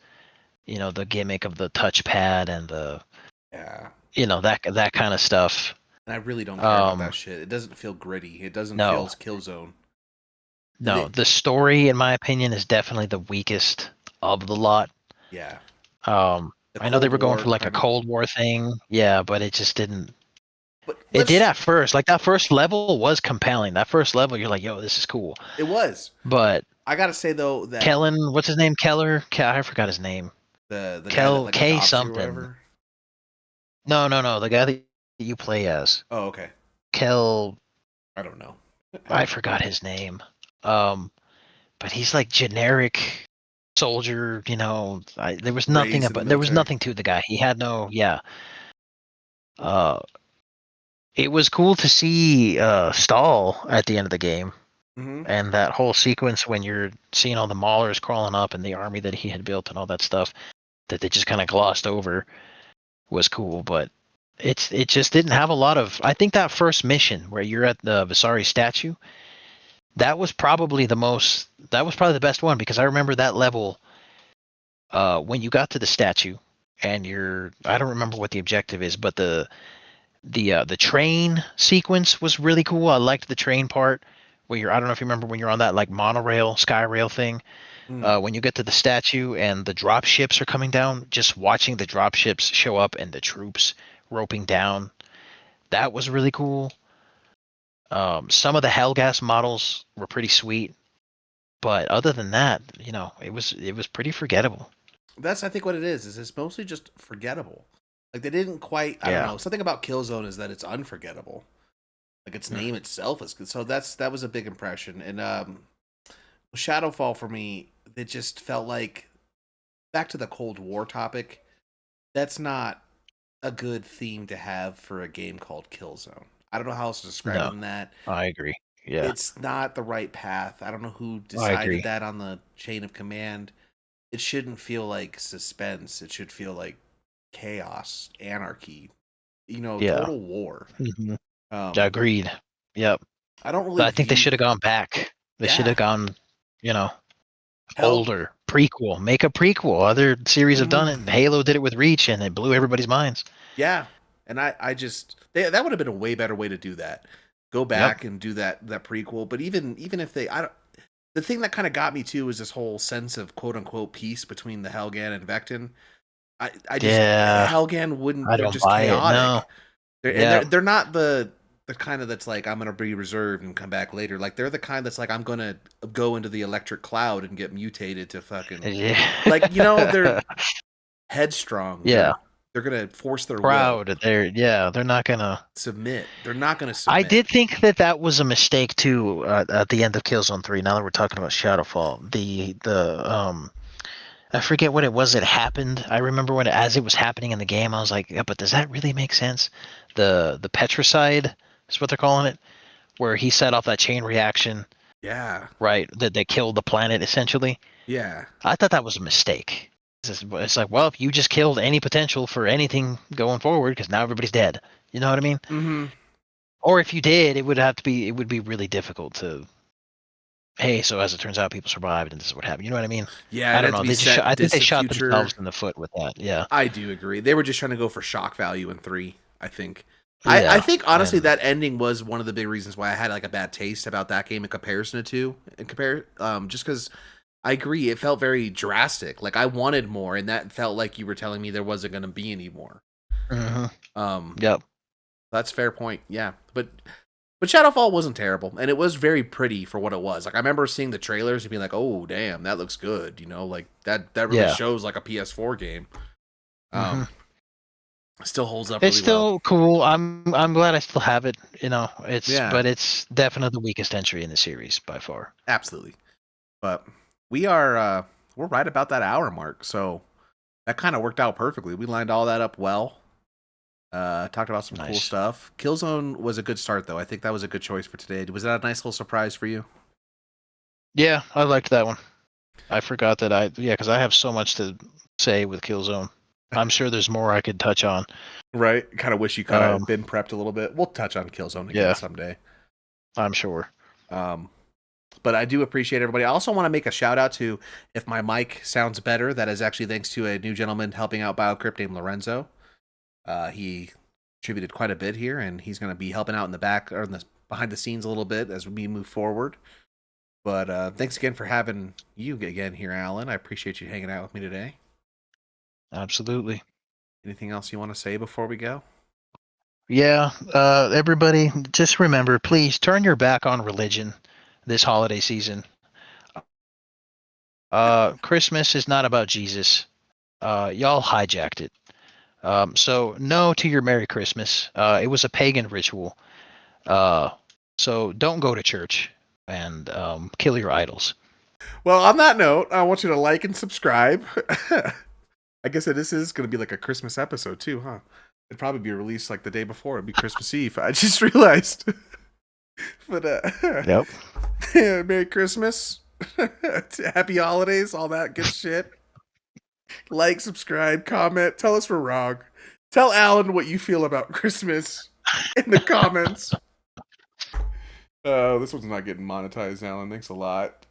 Speaker 2: You know, the gimmick of the touchpad and the that kind of stuff.
Speaker 1: And I really don't care about that shit. It doesn't feel gritty. It doesn't feel Killzone.
Speaker 2: No, the story, in my opinion, is definitely the weakest of the lot.
Speaker 1: Yeah.
Speaker 2: I know they were going for like a Cold War thing. Yeah, but it just didn't.
Speaker 1: But
Speaker 2: it did at first. Like that first level was compelling. That first level, you're like, yo, this is cool.
Speaker 1: It was.
Speaker 2: But
Speaker 1: I gotta say though that
Speaker 2: Kellen, what's his name? Keller? I forgot his name.
Speaker 1: The guy that, like,
Speaker 2: K something. No. The guy that you play as.
Speaker 1: Oh, okay.
Speaker 2: I
Speaker 1: don't know.
Speaker 2: I forgot his name. But he's like generic soldier. You know, there was nothing about. There was nothing to the guy. He had no. Yeah. It was cool to see Stahl at the end of the game. And that whole sequence when you're seeing all the Maulers crawling up and the army that he had built and all that stuff that they just kind of glossed over was cool, but it just didn't have a lot of. I think that first mission where you're at the Visari statue, that was probably the best one because I remember that level when you got to the statue and I don't remember what the objective is, but the train sequence was really cool. I liked the train part. Where I don't know if you remember when you're on that like monorail, sky rail thing. When you get to the statue and the drop ships are coming down, just watching the drop ships show up and the troops roping down, that was really cool. Some of the Hellgas models were pretty sweet, but other than that, you know, it was pretty forgettable.
Speaker 1: That's I think what it is it's mostly just forgettable. Like they didn't quite. I don't know. Something about Killzone is that it's unforgettable. Like its name itself is good. So that was a big impression. And Shadowfall for me, it just felt like back to the Cold War topic. That's not a good theme to have for a game called Killzone. I don't know how else to describe that.
Speaker 2: I agree. Yeah.
Speaker 1: It's not the right path. I don't know who decided that on the chain of command. It shouldn't feel like suspense. It should feel like chaos, anarchy, total war.
Speaker 2: Agreed. Yep.
Speaker 1: I don't really.
Speaker 2: But I think they should have gone back. They should have gone, older prequel. Make a prequel. Other series have done it. Halo did it with Reach, and it blew everybody's minds.
Speaker 1: Yeah, and I just that would have been a way better way to do that. Go back and do that prequel. But even if they, the thing that kind of got me too is this whole sense of quote unquote peace between the Helghan and Vectin. I just Helghan wouldn't. They're just chaotic. They're not the kind of that's like I'm gonna be reserved and come back later. Like they're the kind that's like I'm gonna go into the electric cloud and get mutated to fucking like they're headstrong.
Speaker 2: Yeah,
Speaker 1: they're gonna force their
Speaker 2: proud.
Speaker 1: will.
Speaker 2: They're not gonna
Speaker 1: submit. They're not gonna submit.
Speaker 2: I did think that was a mistake too at the end of Killzone 3. Now that we're talking about Shadowfall, the I forget what it was that happened. I remember as it was happening in the game, I was like, yeah, but does that really make sense? The Petricide is what they're calling it, where he set off that chain reaction.
Speaker 1: Yeah.
Speaker 2: right? That they killed the planet essentially.
Speaker 1: Yeah.
Speaker 2: I thought that was a mistake. It's like, well, if you just killed any potential for anything going forward, because now everybody's dead. You know what I mean?
Speaker 1: Mm-hmm.
Speaker 2: Or if you did, it would be really difficult to. Hey, so as it turns out, people survived, and this is what happened. You know what I mean?
Speaker 1: Yeah,
Speaker 2: I
Speaker 1: it
Speaker 2: don't
Speaker 1: had to
Speaker 2: know.
Speaker 1: be
Speaker 2: I
Speaker 1: set
Speaker 2: think they
Speaker 1: distant
Speaker 2: shot
Speaker 1: future.
Speaker 2: themselves in the foot with that. Yeah.
Speaker 1: I do agree. They were just trying to go for shock value in 3, I think. I
Speaker 2: Yeah.
Speaker 1: think honestly
Speaker 2: And
Speaker 1: that ending was one of the big reasons why I had like a bad taste about that game in comparison to 2. Just because I agree, it felt very drastic. Like I wanted more, and that felt like you were telling me there wasn't going to be any more.
Speaker 2: hmm
Speaker 1: Um,
Speaker 2: Yep.
Speaker 1: that's a fair point. Yeah, but Shadowfall wasn't terrible, and it was very pretty for what it was. Like I remember seeing the trailers and being like, "Oh, damn, that looks good." You know, like that really
Speaker 2: Yeah.
Speaker 1: shows like a PS4 game.
Speaker 2: hmm
Speaker 1: Um, Still holds up
Speaker 2: It's
Speaker 1: really well.
Speaker 2: still cool. I'm glad I still have it. You know,
Speaker 1: Yeah,
Speaker 2: but it's definitely the weakest entry in the series by far.
Speaker 1: absolutely. But we are we're right about that hour mark, so that kind of worked out perfectly. We lined all that up well. Talked about some cool
Speaker 2: Nice.
Speaker 1: stuff. Killzone was a good start, though. I think that was a good choice for today. Was that a nice little surprise for you?
Speaker 2: Yeah, I liked that one. I forgot that because I have so much to say with Killzone. I'm sure there's more I could touch on.
Speaker 1: Right. Kind of wish you kind of
Speaker 2: Um,
Speaker 1: been prepped a little bit. We'll touch on Killzone again
Speaker 2: yeah,
Speaker 1: someday.
Speaker 2: I'm sure.
Speaker 1: Um, but I do appreciate everybody. I also want to make a shout out to if my mic sounds better. That is actually thanks to a new gentleman helping out BioCrypt named Lorenzo. He contributed quite a bit here, and he's going to be helping out in the back or in the behind the scenes a little bit as we move forward. But thanks again for having you again here, Alan. I appreciate you hanging out with me today.
Speaker 2: Absolutely.
Speaker 1: Anything else you want to say before we go?
Speaker 2: Yeah, everybody, just remember, please turn your back on religion this holiday season. Christmas is not about Jesus. Y'all hijacked it. So no to your Merry Christmas. It was a pagan ritual. Uh, so don't go to church and kill your idols.
Speaker 1: Well, on that note, I want you to like and subscribe. I guess this is going to be like a Christmas episode too, huh? It'd probably be released like the day before. It'd be Christmas Eve. I just realized. But
Speaker 2: Yep.
Speaker 1: Merry Christmas, Happy Holidays, all that good shit. Like, subscribe, comment, tell us we're wrong. Tell Alan what you feel about Christmas in the comments. This one's not getting monetized, Alan. Thanks a lot.